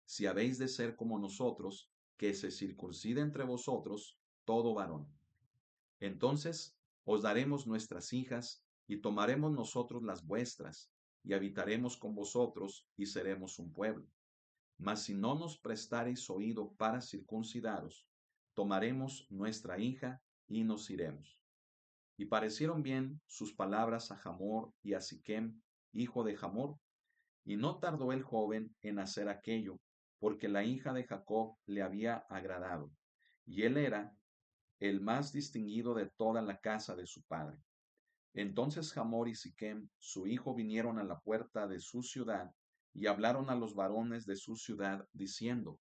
Speaker 1: si habéis de ser como nosotros, que se circuncide entre vosotros todo varón. Entonces os daremos nuestras hijas, y tomaremos nosotros las vuestras, y habitaremos con vosotros, y seremos un pueblo. Mas si no nos prestareis oído para circuncidaros, tomaremos nuestra hija y nos iremos. Y parecieron bien sus palabras a Hamor y a Siquem, hijo de Hamor, y no tardó el joven en hacer aquello, porque la hija de Jacob le había agradado, y él era el más distinguido de toda la casa de su padre. Entonces Hamor y Siquem, su hijo, vinieron a la puerta de su ciudad, y hablaron a los varones de su ciudad, diciendo,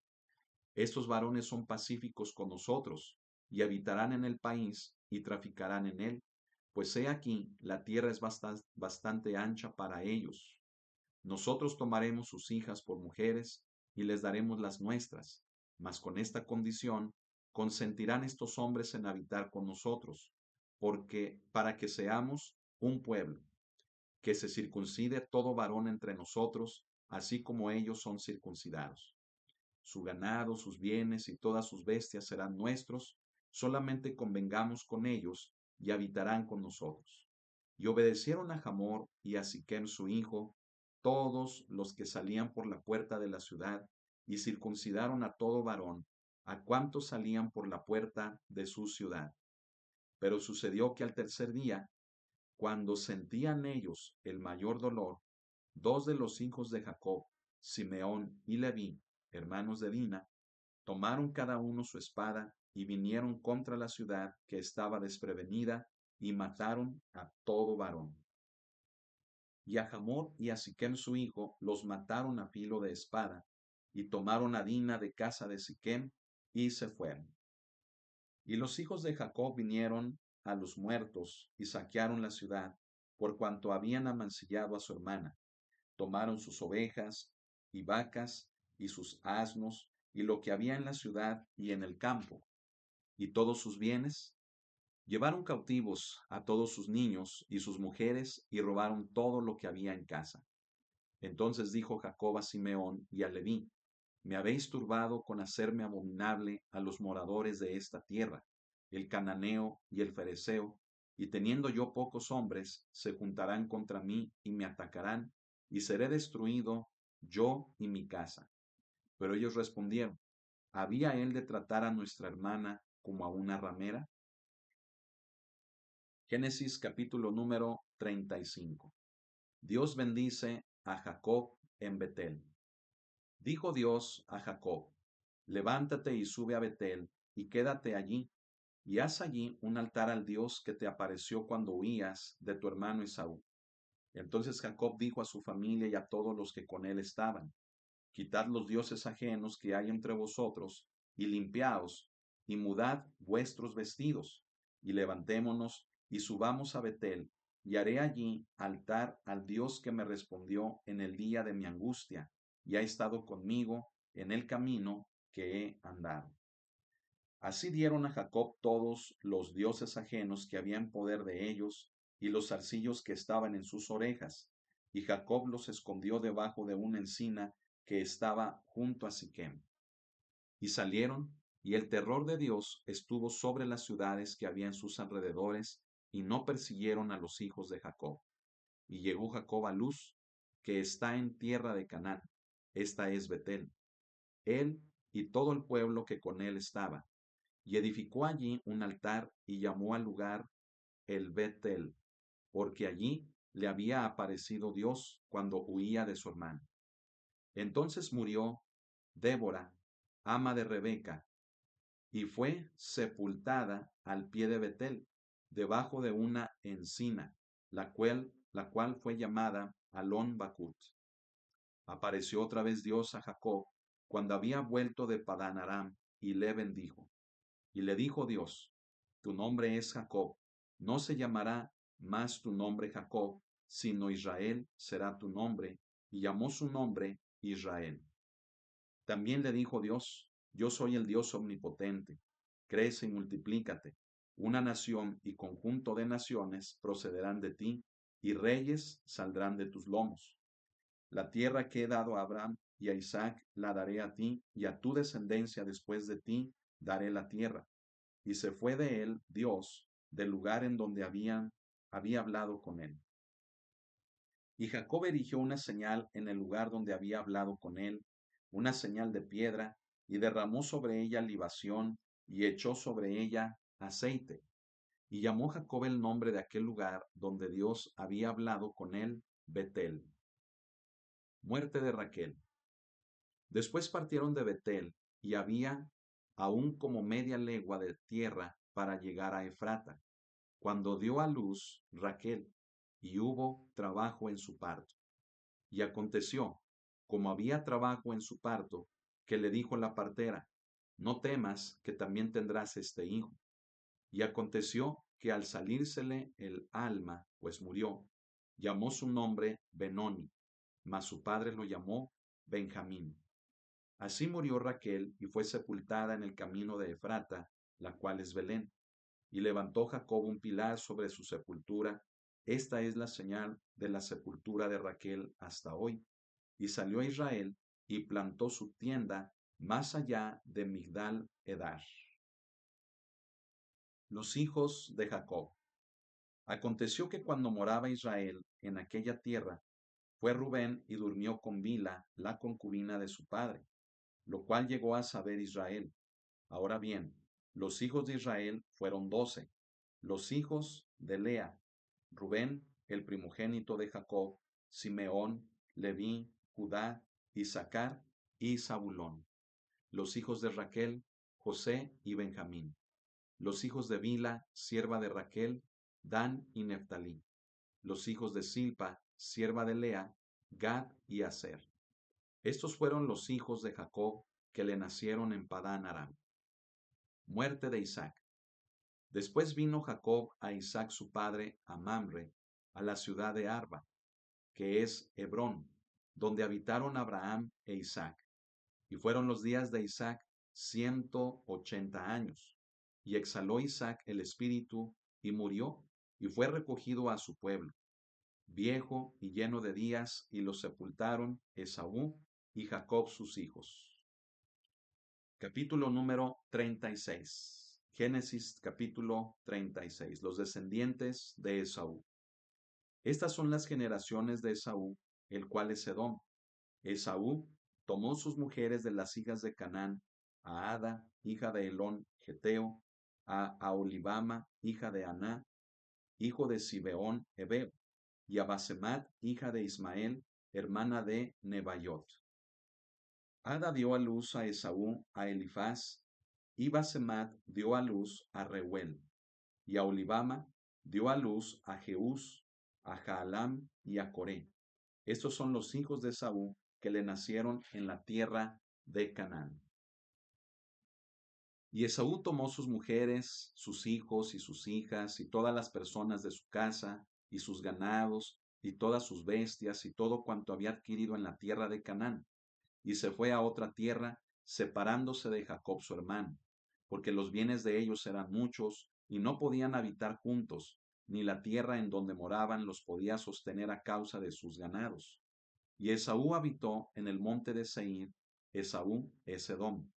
Speaker 1: estos varones son pacíficos con nosotros, y habitarán en el país, y traficarán en él, pues he aquí, la tierra es bastante ancha para ellos. Nosotros tomaremos sus hijas por mujeres, y les daremos las nuestras, mas con esta condición, consentirán estos hombres en habitar con nosotros, porque para que seamos un pueblo, que se circuncide todo varón entre nosotros, así como ellos son circuncidados. Su ganado, sus bienes y todas sus bestias serán nuestros, solamente convengamos con ellos y habitarán con nosotros. Y obedecieron a Hamor y a Siquem su hijo, todos los que salían por la puerta de la ciudad, y circuncidaron a todo varón, a cuantos salían por la puerta de su ciudad. Pero sucedió que al tercer día, cuando sentían ellos el mayor dolor, dos de los hijos de Jacob, Simeón y Leví, hermanos de Dina, tomaron cada uno su espada y vinieron contra la ciudad que estaba desprevenida y mataron a todo varón. Y a Hamor y a Siquem su hijo los mataron a filo de espada, y tomaron a Dina de casa de Siquem y se fueron. Y los hijos de Jacob vinieron a los muertos y saquearon la ciudad, por cuanto habían amancillado a su hermana. Tomaron sus ovejas y vacas y sus asnos y lo que había en la ciudad y en el campo, y todos sus bienes. Llevaron cautivos a todos sus niños y sus mujeres y robaron todo lo que había en casa. Entonces dijo Jacob a Simeón y a Leví: Me habéis turbado con hacerme abominable a los moradores de esta tierra, el cananeo y el fereceo, y teniendo yo pocos hombres, se juntarán contra mí y me atacarán, y seré destruido yo y mi casa. Pero ellos respondieron: ¿Había él de tratar a nuestra hermana como a una ramera? Génesis capítulo número 35. Dios bendice a Jacob en Betel. Dijo Dios a Jacob: Levántate y sube a Betel, y quédate allí, y haz allí un altar al Dios que te apareció cuando huías de tu hermano Esaú. Entonces Jacob dijo a su familia y a todos los que con él estaban: Quitad los dioses ajenos que hay entre vosotros, y limpiaos, y mudad vuestros vestidos, y levantémonos, y subamos a Betel, y haré allí altar al Dios que me respondió en el día de mi angustia, y ha estado conmigo en el camino que he andado. Así dieron a Jacob todos los dioses ajenos que había en poder de ellos, y los zarcillos que estaban en sus orejas, y Jacob los escondió debajo de una encina que estaba junto a Siquem. Y salieron, y el terror de Dios estuvo sobre las ciudades que había en sus alrededores, y no persiguieron a los hijos de Jacob. Y llegó Jacob a Luz, que está en tierra de Canaán, esta es Betel, él y todo el pueblo que con él estaba, y edificó allí un altar y llamó al lugar el Betel, porque allí le había aparecido Dios cuando huía de su hermano. Entonces murió Débora, ama de Rebeca, y fue sepultada al pie de Betel, debajo de una encina, la cual fue llamada Alon Bacut. Apareció otra vez Dios a Jacob cuando había vuelto de Padán Aram, y le bendijo. Y le dijo Dios: Tu nombre es Jacob, no se llamará más tu nombre Jacob, sino Israel será tu nombre, y llamó su nombre Israel. También le dijo Dios: Yo soy el Dios omnipotente, crece y multiplícate. Una nación y conjunto de naciones procederán de ti, y reyes saldrán de tus lomos. La tierra que he dado a Abraham y a Isaac la daré a ti, y a tu descendencia después de ti daré la tierra. Y se fue de él Dios del lugar en donde había hablado con él. Y Jacob erigió una señal en el lugar donde había hablado con él, una señal de piedra, y derramó sobre ella libación, y echó sobre ella aceite. Y llamó Jacob el nombre de aquel lugar donde Dios había hablado con él, Betel. Muerte de Raquel. Después partieron de Betel, y había aún como media legua de tierra para llegar a Efrata, cuando dio a luz Raquel, y hubo trabajo en su parto. Y aconteció, como había trabajo en su parto, que le dijo la partera: No temas, que también tendrás este hijo. Y aconteció que al salírsele el alma, pues murió, llamó su nombre Benoni, mas su padre lo llamó Benjamín. Así murió Raquel y fue sepultada en el camino de Efrata, la cual es Belén. Y levantó Jacob un pilar sobre su sepultura. Esta es la señal de la sepultura de Raquel hasta hoy. Y salió Israel y plantó su tienda más allá de Migdal Edar. Los hijos de Jacob. Aconteció que cuando moraba Israel en aquella tierra, Fue Rubén y durmió con Bila, la concubina de su padre, lo cual llegó a saber Israel. Ahora bien, los hijos de Israel fueron 12. Los hijos de Lea: Rubén, el primogénito de Jacob; Simeón, Leví, Judá, Isaacar y Zabulón. Los hijos de Raquel: José y Benjamín. Los hijos de Bila, sierva de Raquel: Dan y Neftalí. Los hijos de Silpa, sierva de Lea: Gad y Aser. Estos fueron los hijos de Jacob que le nacieron en Padán Aram. Muerte de Isaac. Después vino Jacob a Isaac su padre, a Mamre, a la ciudad de Arba, que es Hebrón, donde habitaron Abraham e Isaac. Y fueron los días de Isaac 180 años. Y exhaló Isaac el espíritu y murió, y fue recogido a su pueblo, viejo y lleno de días, y lo sepultaron Esaú y Jacob sus hijos. Capítulo número 36. Génesis capítulo 36. Los descendientes de Esaú. Estas son las generaciones de Esaú, el cual es Edom. Esaú tomó sus mujeres de las hijas de Canaán: a Ada, hija de Elón Geteo; a Aholibama, hija de Aná, hijo de Zibeón Heveo; y a Basemat, hija de Ismael, hermana de Nebaiot. Ada dio a luz a Esaú a Elifaz, y Basemat dio a luz a Reuel, y a Aholibama dio a luz a Jeús, a Jaalam y a Coré. Estos son los hijos de Esaú que le nacieron en la tierra de Canaán. Y Esaú tomó sus mujeres, sus hijos y sus hijas, y todas las personas de su casa, y sus ganados, y todas sus bestias, y todo cuanto había adquirido en la tierra de Canaán, y se fue a otra tierra, separándose de Jacob su hermano, porque los bienes de ellos eran muchos, y no podían habitar juntos, ni la tierra en donde moraban los podía sostener a causa de sus ganados. Y Esaú habitó en el monte de Seir. Esaú es Edom.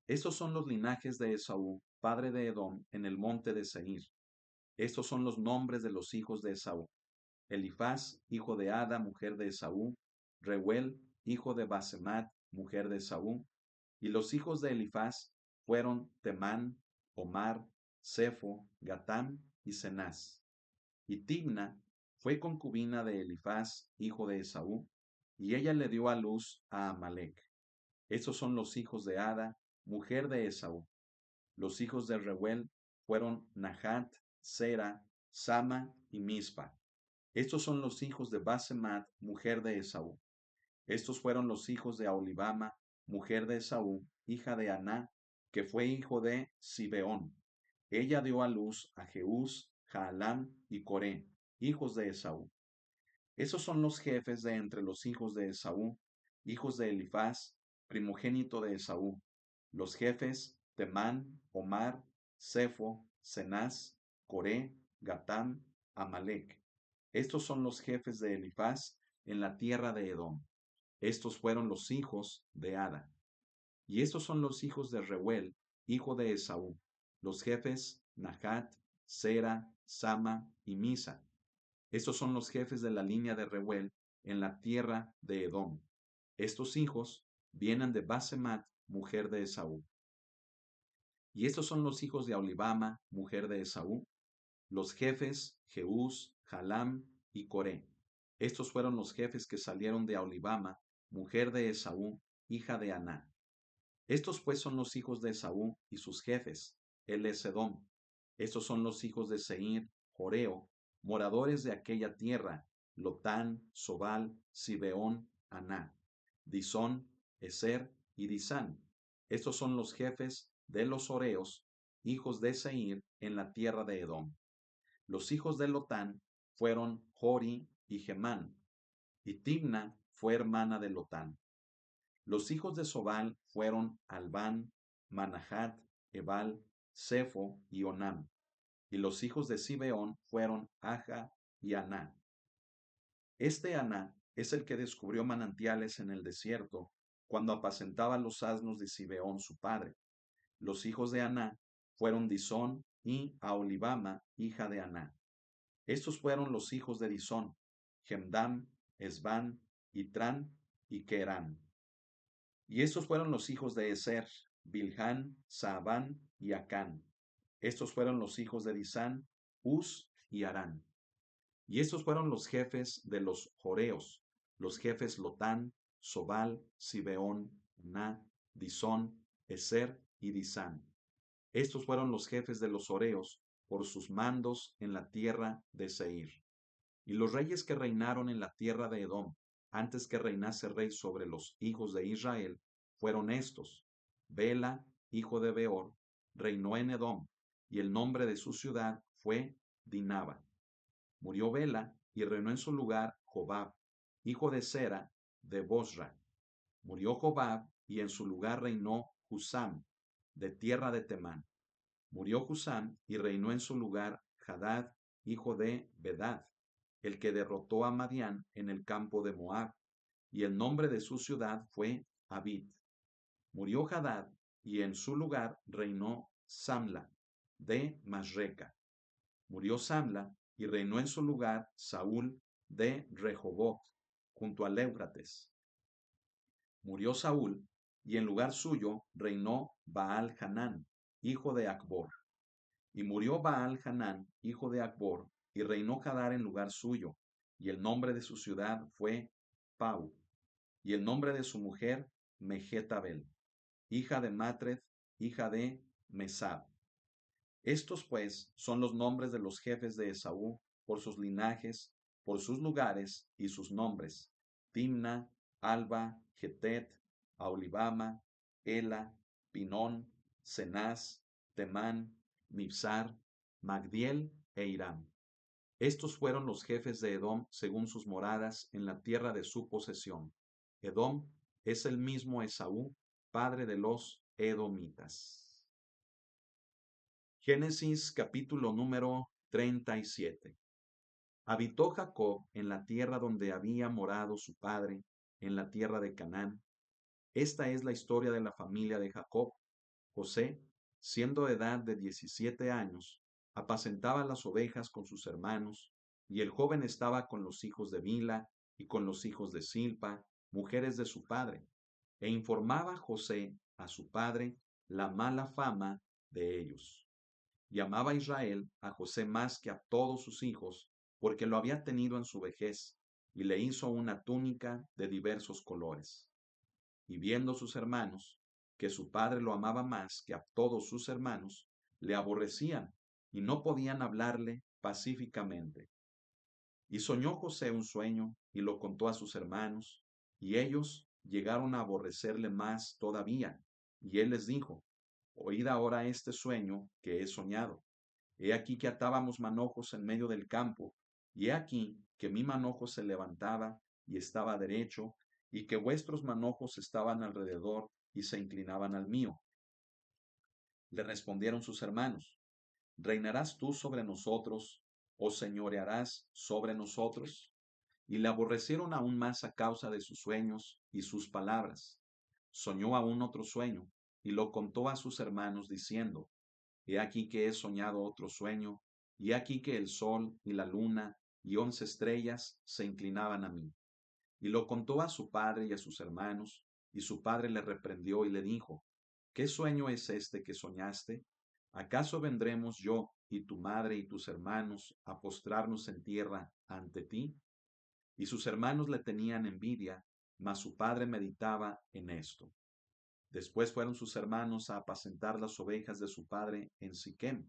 Speaker 1: Estos son los linajes de Esaú, padre de Edom, en el monte de Seir. Estos son los nombres de los hijos de Esaú: Elifaz, hijo de Ada, mujer de Esaú; Reuel, hijo de Basemat, mujer de Esaú. Y los hijos de Elifaz fueron Temán, Omar, Sefo, Gatam y Cenaz. Y Timna fue concubina de Elifaz, hijo de Esaú, y ella le dio a luz a Amalec. Estos son los hijos de Ada, mujer de Esaú. Los hijos de Reuel fueron Nahat, Sera, Sama y Mispa. Estos son los hijos de Basemat, mujer de Esaú. Estos fueron los hijos de Aholibama, mujer de Esaú, hija de Aná, que fue hijo de Zibeón. Ella dio a luz a Jeús, Jaalam y Coré, hijos de Esaú. Esos son los jefes de entre los hijos de Esaú, hijos de Elifaz, primogénito de Esaú. Los jefes: Temán, Omar, Sefo, Cenaz, Coré, Gatam, Amalec. Estos son los jefes de Elifaz en la tierra de Edom. Estos fueron los hijos de Ada. Y estos son los hijos de Reuel, hijo de Esaú. Los jefes: Nahat, Sera, Sama y Misa. Estos son los jefes de la línea de Reuel en la tierra de Edom. Estos hijos vienen de Basemat, mujer de Esaú. Y estos son los hijos de Aholibama, mujer de Esaú. Los jefes: Jeús, Jaalam y Coré. Estos fueron los jefes que salieron de Aholibama, mujer de Esaú, hija de Aná. Estos pues son los hijos de Esaú y sus jefes. Él es Edom. Estos son los hijos de Seir, Joreo, moradores de aquella tierra: Lotán, Sobal, Zibeón, Aná, Disón, Eser y Disán. Estos son los jefes de los Horeos, hijos de Seir, en la tierra de Edom. Los hijos de Lotán fueron Jori y Gemán, y Timna fue hermana de Lotán. Los hijos de Sobal fueron Albán, Manahat, Ebal, Sefo y Onam. Y los hijos de Zibeón fueron Aja y Aná. Este Aná es el que descubrió manantiales en el desierto cuando apacentaba los asnos de Zibeón su padre. Los hijos de Aná fueron Disón y Aholibama, hija de Aná. Estos fueron los hijos de Disón: Gemdam, Esban, Itrán y Querán. Y estos fueron los hijos de Eser, Bilhán, Saabán y Acán. Estos fueron los hijos de Disán, Uz y Arán. Y estos fueron los jefes de los joreos, los jefes Lotán, Sobal, Sibeón, Na, Disón, Eser y Disán. Estos fueron los jefes de los horeos por sus mandos en la tierra de Seir. Y los reyes que reinaron en la tierra de Edom, antes que reinase rey sobre los hijos de Israel, fueron estos. Bela, hijo de Beor, reinó en Edom, y el nombre de su ciudad fue Dinaba. Murió Bela, y reinó en su lugar Jobab, hijo de Sera, de Bosra. Murió Jobab, y en su lugar reinó Husam, de tierra de Temán. Murió Husam, y reinó en su lugar Hadad, hijo de Bedad, el que derrotó a Madián en el campo de Moab, y el nombre de su ciudad fue Abid. Murió Hadad, y en su lugar reinó Samla, de Masreca. Murió Samla, y reinó en su lugar Saúl de Rehoboth, junto al Éufrates. Murió Saúl, y en lugar suyo reinó Baal Hanán, hijo de Acbor. Y murió Baal Hanán, hijo de Acbor, y reinó Hadar en lugar suyo, y el nombre de su ciudad fue Pau, y el nombre de su mujer Mehetabel, hija de Matreth, hija de Mesab. Estos pues son los nombres de los jefes de Esaú por sus linajes, por sus lugares y sus nombres: Timna, Alba, Getet, Aolibama, Ela, Pinón, Cenaz, Temán, Mibsar, Magdiel e Hiram. Estos fueron los jefes de Edom según sus moradas en la tierra de su posesión. Edom es el mismo Esaú, padre de los edomitas. Génesis capítulo número 37. Habitó Jacob en la tierra donde había morado su padre, en la tierra de Canaán. Esta es la historia de la familia de Jacob. José, siendo de edad de 17 años, apacentaba las ovejas con sus hermanos, y el joven estaba con los hijos de Bila y con los hijos de Silpa, mujeres de su padre, e informaba José a su padre la mala fama de ellos. Y amaba Israel a José más que a todos sus hijos, porque lo había tenido en su vejez, y le hizo una túnica de diversos colores. Y viendo sus hermanos que su padre lo amaba más que a todos sus hermanos, le aborrecían y no podían hablarle pacíficamente. Y soñó José un sueño y lo contó a sus hermanos, y ellos llegaron a aborrecerle más todavía. Y él les dijo: Oíd ahora este sueño que he soñado. He aquí que atábamos manojos en medio del campo, y he aquí que mi manojo se levantaba y estaba derecho, y que vuestros manojos estaban alrededor y se inclinaban al mío. Le respondieron sus hermanos: ¿Reinarás tú sobre nosotros, o señorearás sobre nosotros? Y le aborrecieron aún más a causa de sus sueños y sus palabras. Soñó aún otro sueño, y lo contó a sus hermanos, diciendo: He aquí que he soñado otro sueño, y he aquí que el sol y la luna y 11 estrellas se inclinaban a mí. Y lo contó a su padre y a sus hermanos, y su padre le reprendió y le dijo: ¿Qué sueño es este que soñaste? ¿Acaso vendremos yo y tu madre y tus hermanos a postrarnos en tierra ante ti? Y sus hermanos le tenían envidia, mas su padre meditaba en esto. Después fueron sus hermanos a apacentar las ovejas de su padre en Siquem.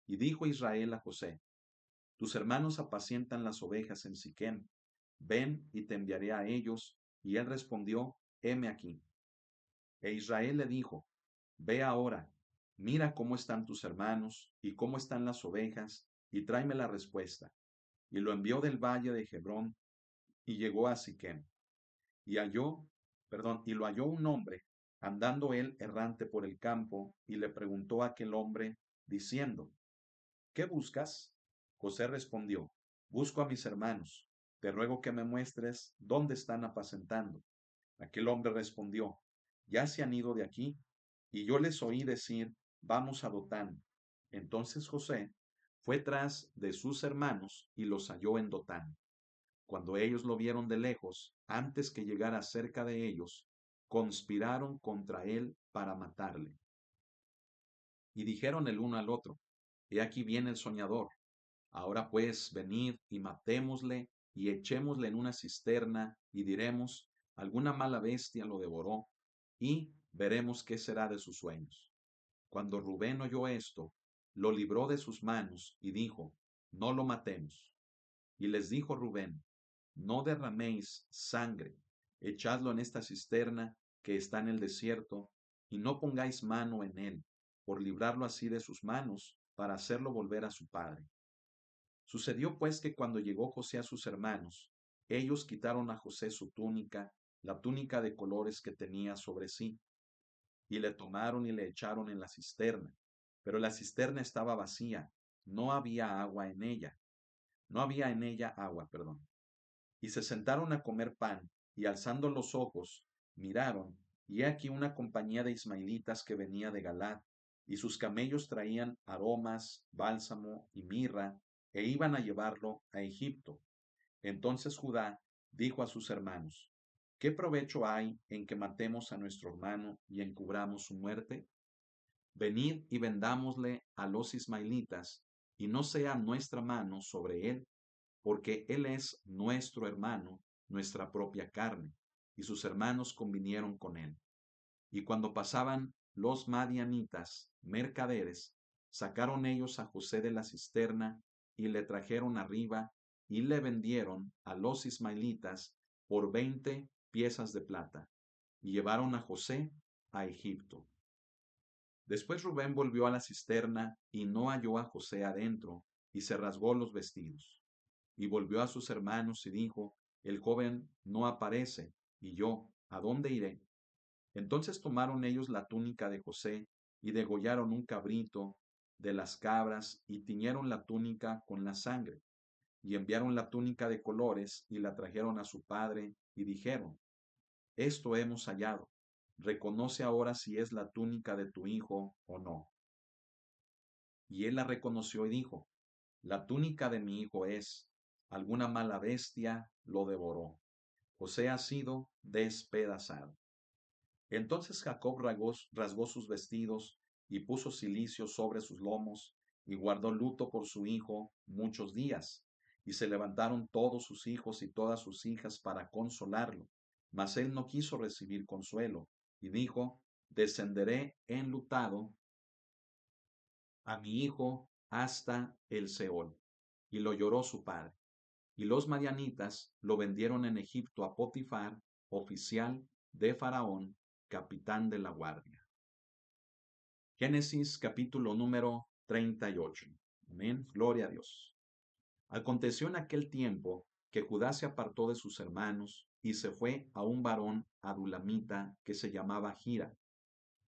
Speaker 1: Y dijo Israel a José: Tus hermanos apacientan las ovejas en Siquem. Ven y te enviaré a ellos. Y él respondió: Heme aquí. E Israel le dijo: Ve ahora, mira cómo están tus hermanos y cómo están las ovejas, y tráeme la respuesta. Y lo envió del valle de Hebrón, y llegó a Siquem. Y lo halló un hombre, andando él errante por el campo, y le preguntó a aquel hombre, diciendo: ¿Qué buscas? José respondió: Busco a mis hermanos. Te ruego que me muestres dónde están apacentando. Aquel hombre respondió: Ya se han ido de aquí, y yo les oí decir: Vamos a Dotán. Entonces José fue tras de sus hermanos y los halló en Dotán. Cuando ellos lo vieron de lejos, antes que llegara cerca de ellos, conspiraron contra él para matarle. Y dijeron el uno al otro, He aquí viene el soñador. Ahora pues, venid y matémosle y echémosle en una cisterna y diremos, alguna mala bestia lo devoró y veremos qué será de sus sueños. Cuando Rubén oyó esto, lo libró de sus manos y dijo, no lo matemos. Y les dijo Rubén, no derraméis sangre, echadlo en esta cisterna que está en el desierto, y no pongáis mano en él, por librarlo así de sus manos, para hacerlo volver a su padre. Sucedió pues que cuando llegó José a sus hermanos, ellos quitaron a José su túnica, la túnica de colores que tenía sobre sí, y le tomaron y le echaron en la cisterna. Pero la cisterna estaba vacía, no había agua en ella, no había en ella agua, perdón. Y se sentaron a comer pan, y alzando los ojos, miraron, y he aquí una compañía de ismaelitas que venía de Galaad, y sus camellos traían aromas, bálsamo y mirra, e iban a llevarlo a Egipto. Entonces Judá dijo a sus hermanos, ¿qué provecho hay en que matemos a nuestro hermano y encubramos su muerte? Venid y vendámosle a los ismaelitas, y no sea nuestra mano sobre él, porque él es nuestro hermano, nuestra propia carne. Y sus hermanos convinieron con él. Y cuando pasaban los madianitas, mercaderes, sacaron ellos a José de la cisterna y le trajeron arriba y le vendieron a los ismaelitas por 20 piezas de plata, y llevaron a José a Egipto. Después Rubén volvió a la cisterna y no halló a José adentro, y se rasgó los vestidos. Y volvió a sus hermanos y dijo, el joven no aparece, y yo, ¿a dónde iré? Entonces tomaron ellos la túnica de José, y degollaron un cabrito de las cabras, y tiñeron la túnica con la sangre, y enviaron la túnica de colores, y la trajeron a su padre, y dijeron, esto hemos hallado, reconoce ahora si es la túnica de tu hijo o no. Y él la reconoció y dijo, la túnica de mi hijo es, alguna mala bestia lo devoró. José ha sido despedazado. Entonces Jacob rasgó sus vestidos y puso cilicio sobre sus lomos y guardó luto por su hijo muchos días. Y se levantaron todos sus hijos y todas sus hijas para consolarlo. Mas él no quiso recibir consuelo y dijo, descenderé enlutado a mi hijo hasta el Seol. Y lo lloró su padre. Y los madianitas lo vendieron en Egipto a Potifar, oficial de Faraón, capitán de la guardia. Génesis capítulo número 38. Amén. Gloria a Dios. Aconteció en aquel tiempo que Judá se apartó de sus hermanos y se fue a un varón adulamita que se llamaba Gira.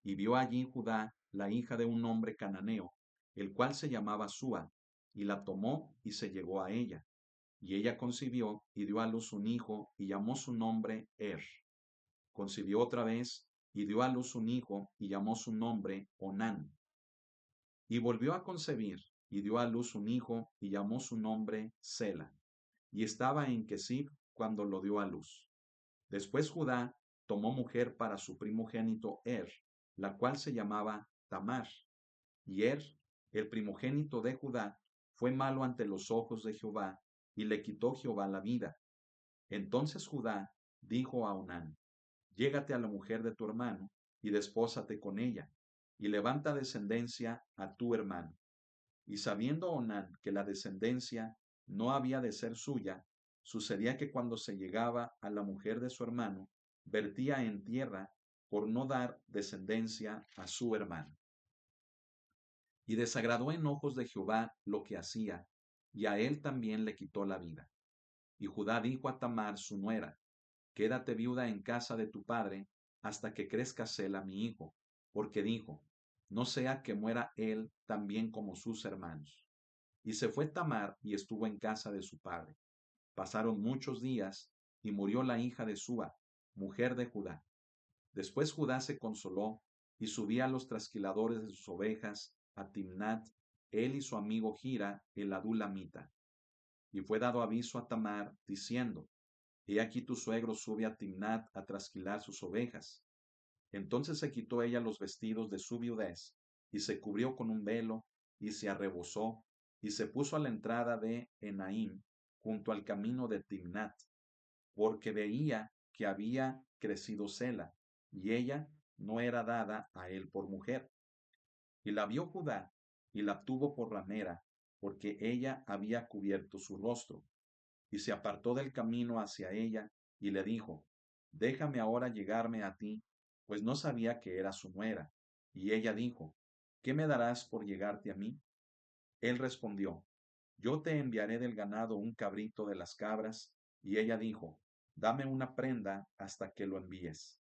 Speaker 1: Y vio allí Judá la hija de un hombre cananeo, el cual se llamaba Súa, y la tomó y se llegó a ella. Y ella concibió y dio a luz un hijo y llamó su nombre Concibió otra vez y dio a luz un hijo y llamó su nombre Onán. Y volvió a concebir y dio a luz un hijo y llamó su nombre Sela. Y estaba en Quesib cuando lo dio a luz. Después Judá tomó mujer para su primogénito la cual se llamaba Tamar. Y el primogénito de Judá, fue malo ante los ojos de Jehová, y le quitó Jehová la vida. Entonces Judá dijo a Onán, llégate a la mujer de tu hermano, y despósate con ella, y levanta descendencia a tu hermano. Y sabiendo Onán que la descendencia no había de ser suya, sucedía que cuando se llegaba a la mujer de su hermano, vertía en tierra por no dar descendencia a su hermano. Y desagradó en ojos de Jehová lo que hacía, y a él también le quitó la vida. Y Judá dijo a Tamar su nuera, quédate viuda en casa de tu padre hasta que crezca Sela mi hijo, porque dijo, no sea que muera él también como sus hermanos. Y se fue Tamar y estuvo en casa de su padre. Pasaron muchos días, y murió la hija de Súa, mujer de Judá. Después Judá se consoló, y subía a los trasquiladores de sus ovejas, a Timnat, él y su amigo Gira, el adulamita. y fue dado aviso a Tamar, diciendo, He aquí tu suegro sube a Timnat a trasquilar sus ovejas. Entonces se quitó ella los vestidos de su viudez, y se cubrió con un velo, y se arrebozó, y se puso a la entrada de Enaim, junto al camino de Timnat, porque veía que había crecido Sela, y ella no era dada a él por mujer. Y la vio Judá, y la tuvo por ramera, porque ella había cubierto su rostro. Y se apartó del camino hacia ella, y le dijo, Déjame ahora llegarme a ti, pues no sabía que era su nuera. Y ella dijo, ¿Qué me darás por llegarte a mí? Él respondió, Yo te enviaré del ganado un cabrito de las cabras. Y ella dijo, Dame una prenda hasta que lo envíes.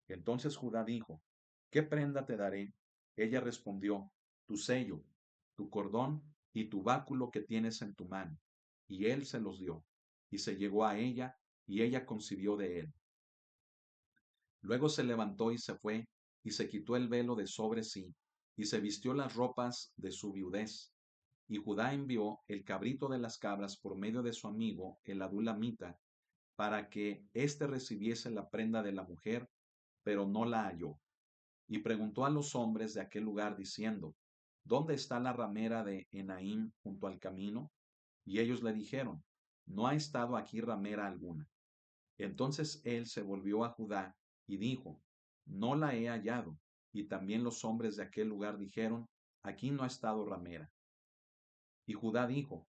Speaker 1: Entonces Judá dijo, ¿Qué prenda te daré? Ella respondió, Tu sello, tu cordón y tu báculo que tienes en tu mano. Y él se los dio, y se llegó a ella, y ella concibió de él. Luego se levantó y se fue, y se quitó el velo de sobre sí, y se vistió las ropas de su viudez. Y Judá envió el cabrito de las cabras por medio de su amigo, el adulamita, para que éste recibiese la prenda de la mujer, pero no la halló. Y preguntó a los hombres de aquel lugar diciendo, ¿Dónde está la ramera de Enaim junto al camino? Y ellos le dijeron, No ha estado aquí ramera alguna. Entonces él se volvió a Judá y dijo, No la he hallado. Y también los hombres de aquel lugar dijeron, Aquí no ha estado ramera. Y Judá dijo,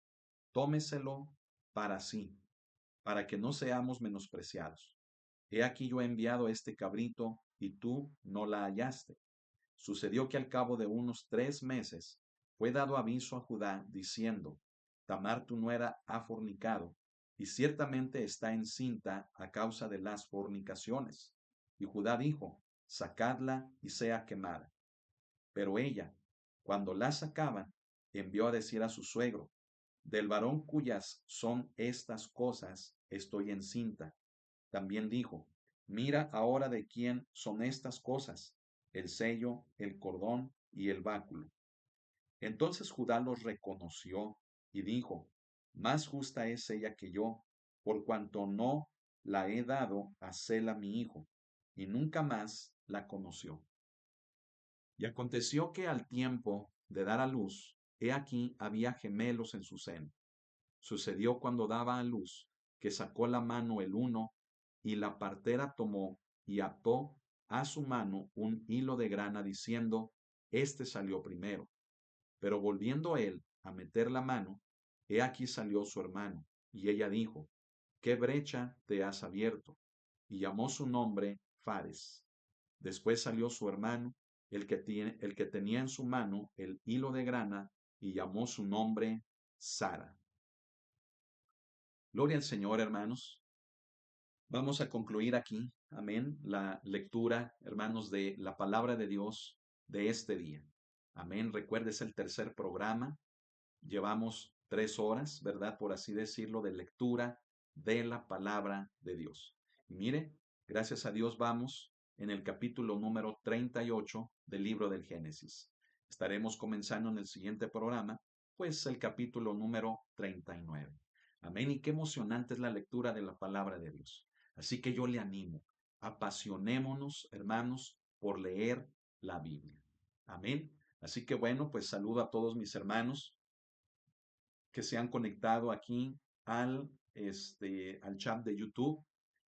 Speaker 1: Tómeselo para sí, para que no seamos menospreciados. He aquí yo he enviado este cabrito, y tú no la hallaste. Sucedió que al cabo de unos 3 meses fue dado aviso a Judá, diciendo, Tamar tu nuera ha fornicado, y ciertamente está encinta a causa de las fornicaciones. Y Judá dijo, Sacadla y sea quemada. Pero ella, cuando la sacaban, envió a decir a su suegro, Del varón cuyas son estas cosas estoy encinta. También dijo, Mira ahora de quién son estas cosas, el sello, el cordón y el báculo. Entonces Judá los reconoció y dijo, Más justa es ella que yo, por cuanto no la he dado a Sela mi hijo, y nunca más la conoció. Y aconteció que al tiempo de dar a luz, he aquí había gemelos en su seno. Sucedió cuando daba a luz, que sacó la mano el uno, y la partera tomó y ató a su mano un hilo de grana, diciendo, Este salió primero. Pero volviendo él a meter la mano, he aquí salió su hermano, y ella dijo, ¿Qué brecha te has abierto? Y llamó su nombre Fares. Después salió su hermano, el que tenía en su mano el hilo de grana, y llamó su nombre Sara. Gloria al Señor, hermanos. Vamos a concluir aquí, amén, la lectura, hermanos, de la palabra de Dios de este día. Amén. Recuerde, es el tercer programa. Llevamos 3 horas, ¿verdad? Por así decirlo, de lectura de la palabra de Dios. Y mire, gracias a Dios vamos en el capítulo número 38 del libro del Génesis. Estaremos comenzando en el siguiente programa, pues el capítulo número 39. Amén. Y qué emocionante es la lectura de la palabra de Dios. Así que yo le animo, apasionémonos, hermanos, por leer la Biblia. Amén. Así que bueno, pues saludo a todos mis hermanos que se han conectado aquí al chat de YouTube.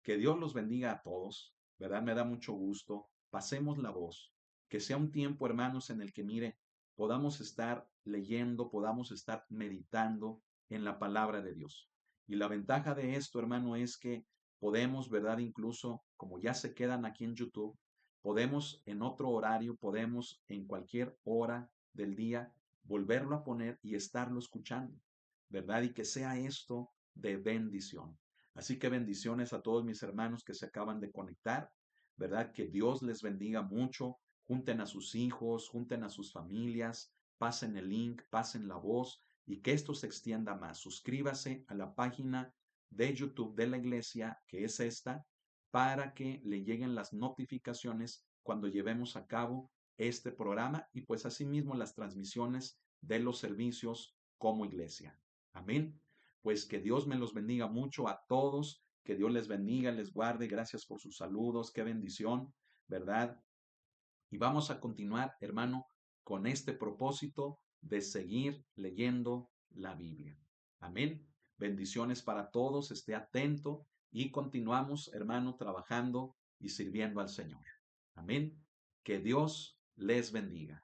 Speaker 1: Que Dios los bendiga a todos, ¿verdad? Me da mucho gusto. Pasemos la voz. Que sea un tiempo, hermanos, en el que, mire, podamos estar leyendo, podamos estar meditando en la palabra de Dios. Y la ventaja de esto, hermano, es que podemos, ¿verdad? Incluso, como ya se quedan aquí en YouTube, podemos en otro horario, podemos en cualquier hora del día volverlo a poner y estarlo escuchando, ¿verdad? Y que sea esto de bendición. Así que bendiciones a todos mis hermanos que se acaban de conectar, ¿verdad? Que Dios les bendiga mucho. Junten a sus hijos, junten a sus familias, pasen el link, pasen la voz y que esto se extienda más. Suscríbase a la página de YouTube de la iglesia, que es esta, para que le lleguen las notificaciones cuando llevemos a cabo este programa y pues asimismo las transmisiones de los servicios como iglesia. Amén. Pues que Dios me los bendiga mucho a todos, que Dios les bendiga, les guarde. Gracias por sus saludos, qué bendición, ¿verdad? Y vamos a continuar, hermano, con este propósito de seguir leyendo la Biblia. Amén. Bendiciones para todos, esté atento y continuamos, hermano, trabajando y sirviendo al Señor. Amén. Que Dios les bendiga.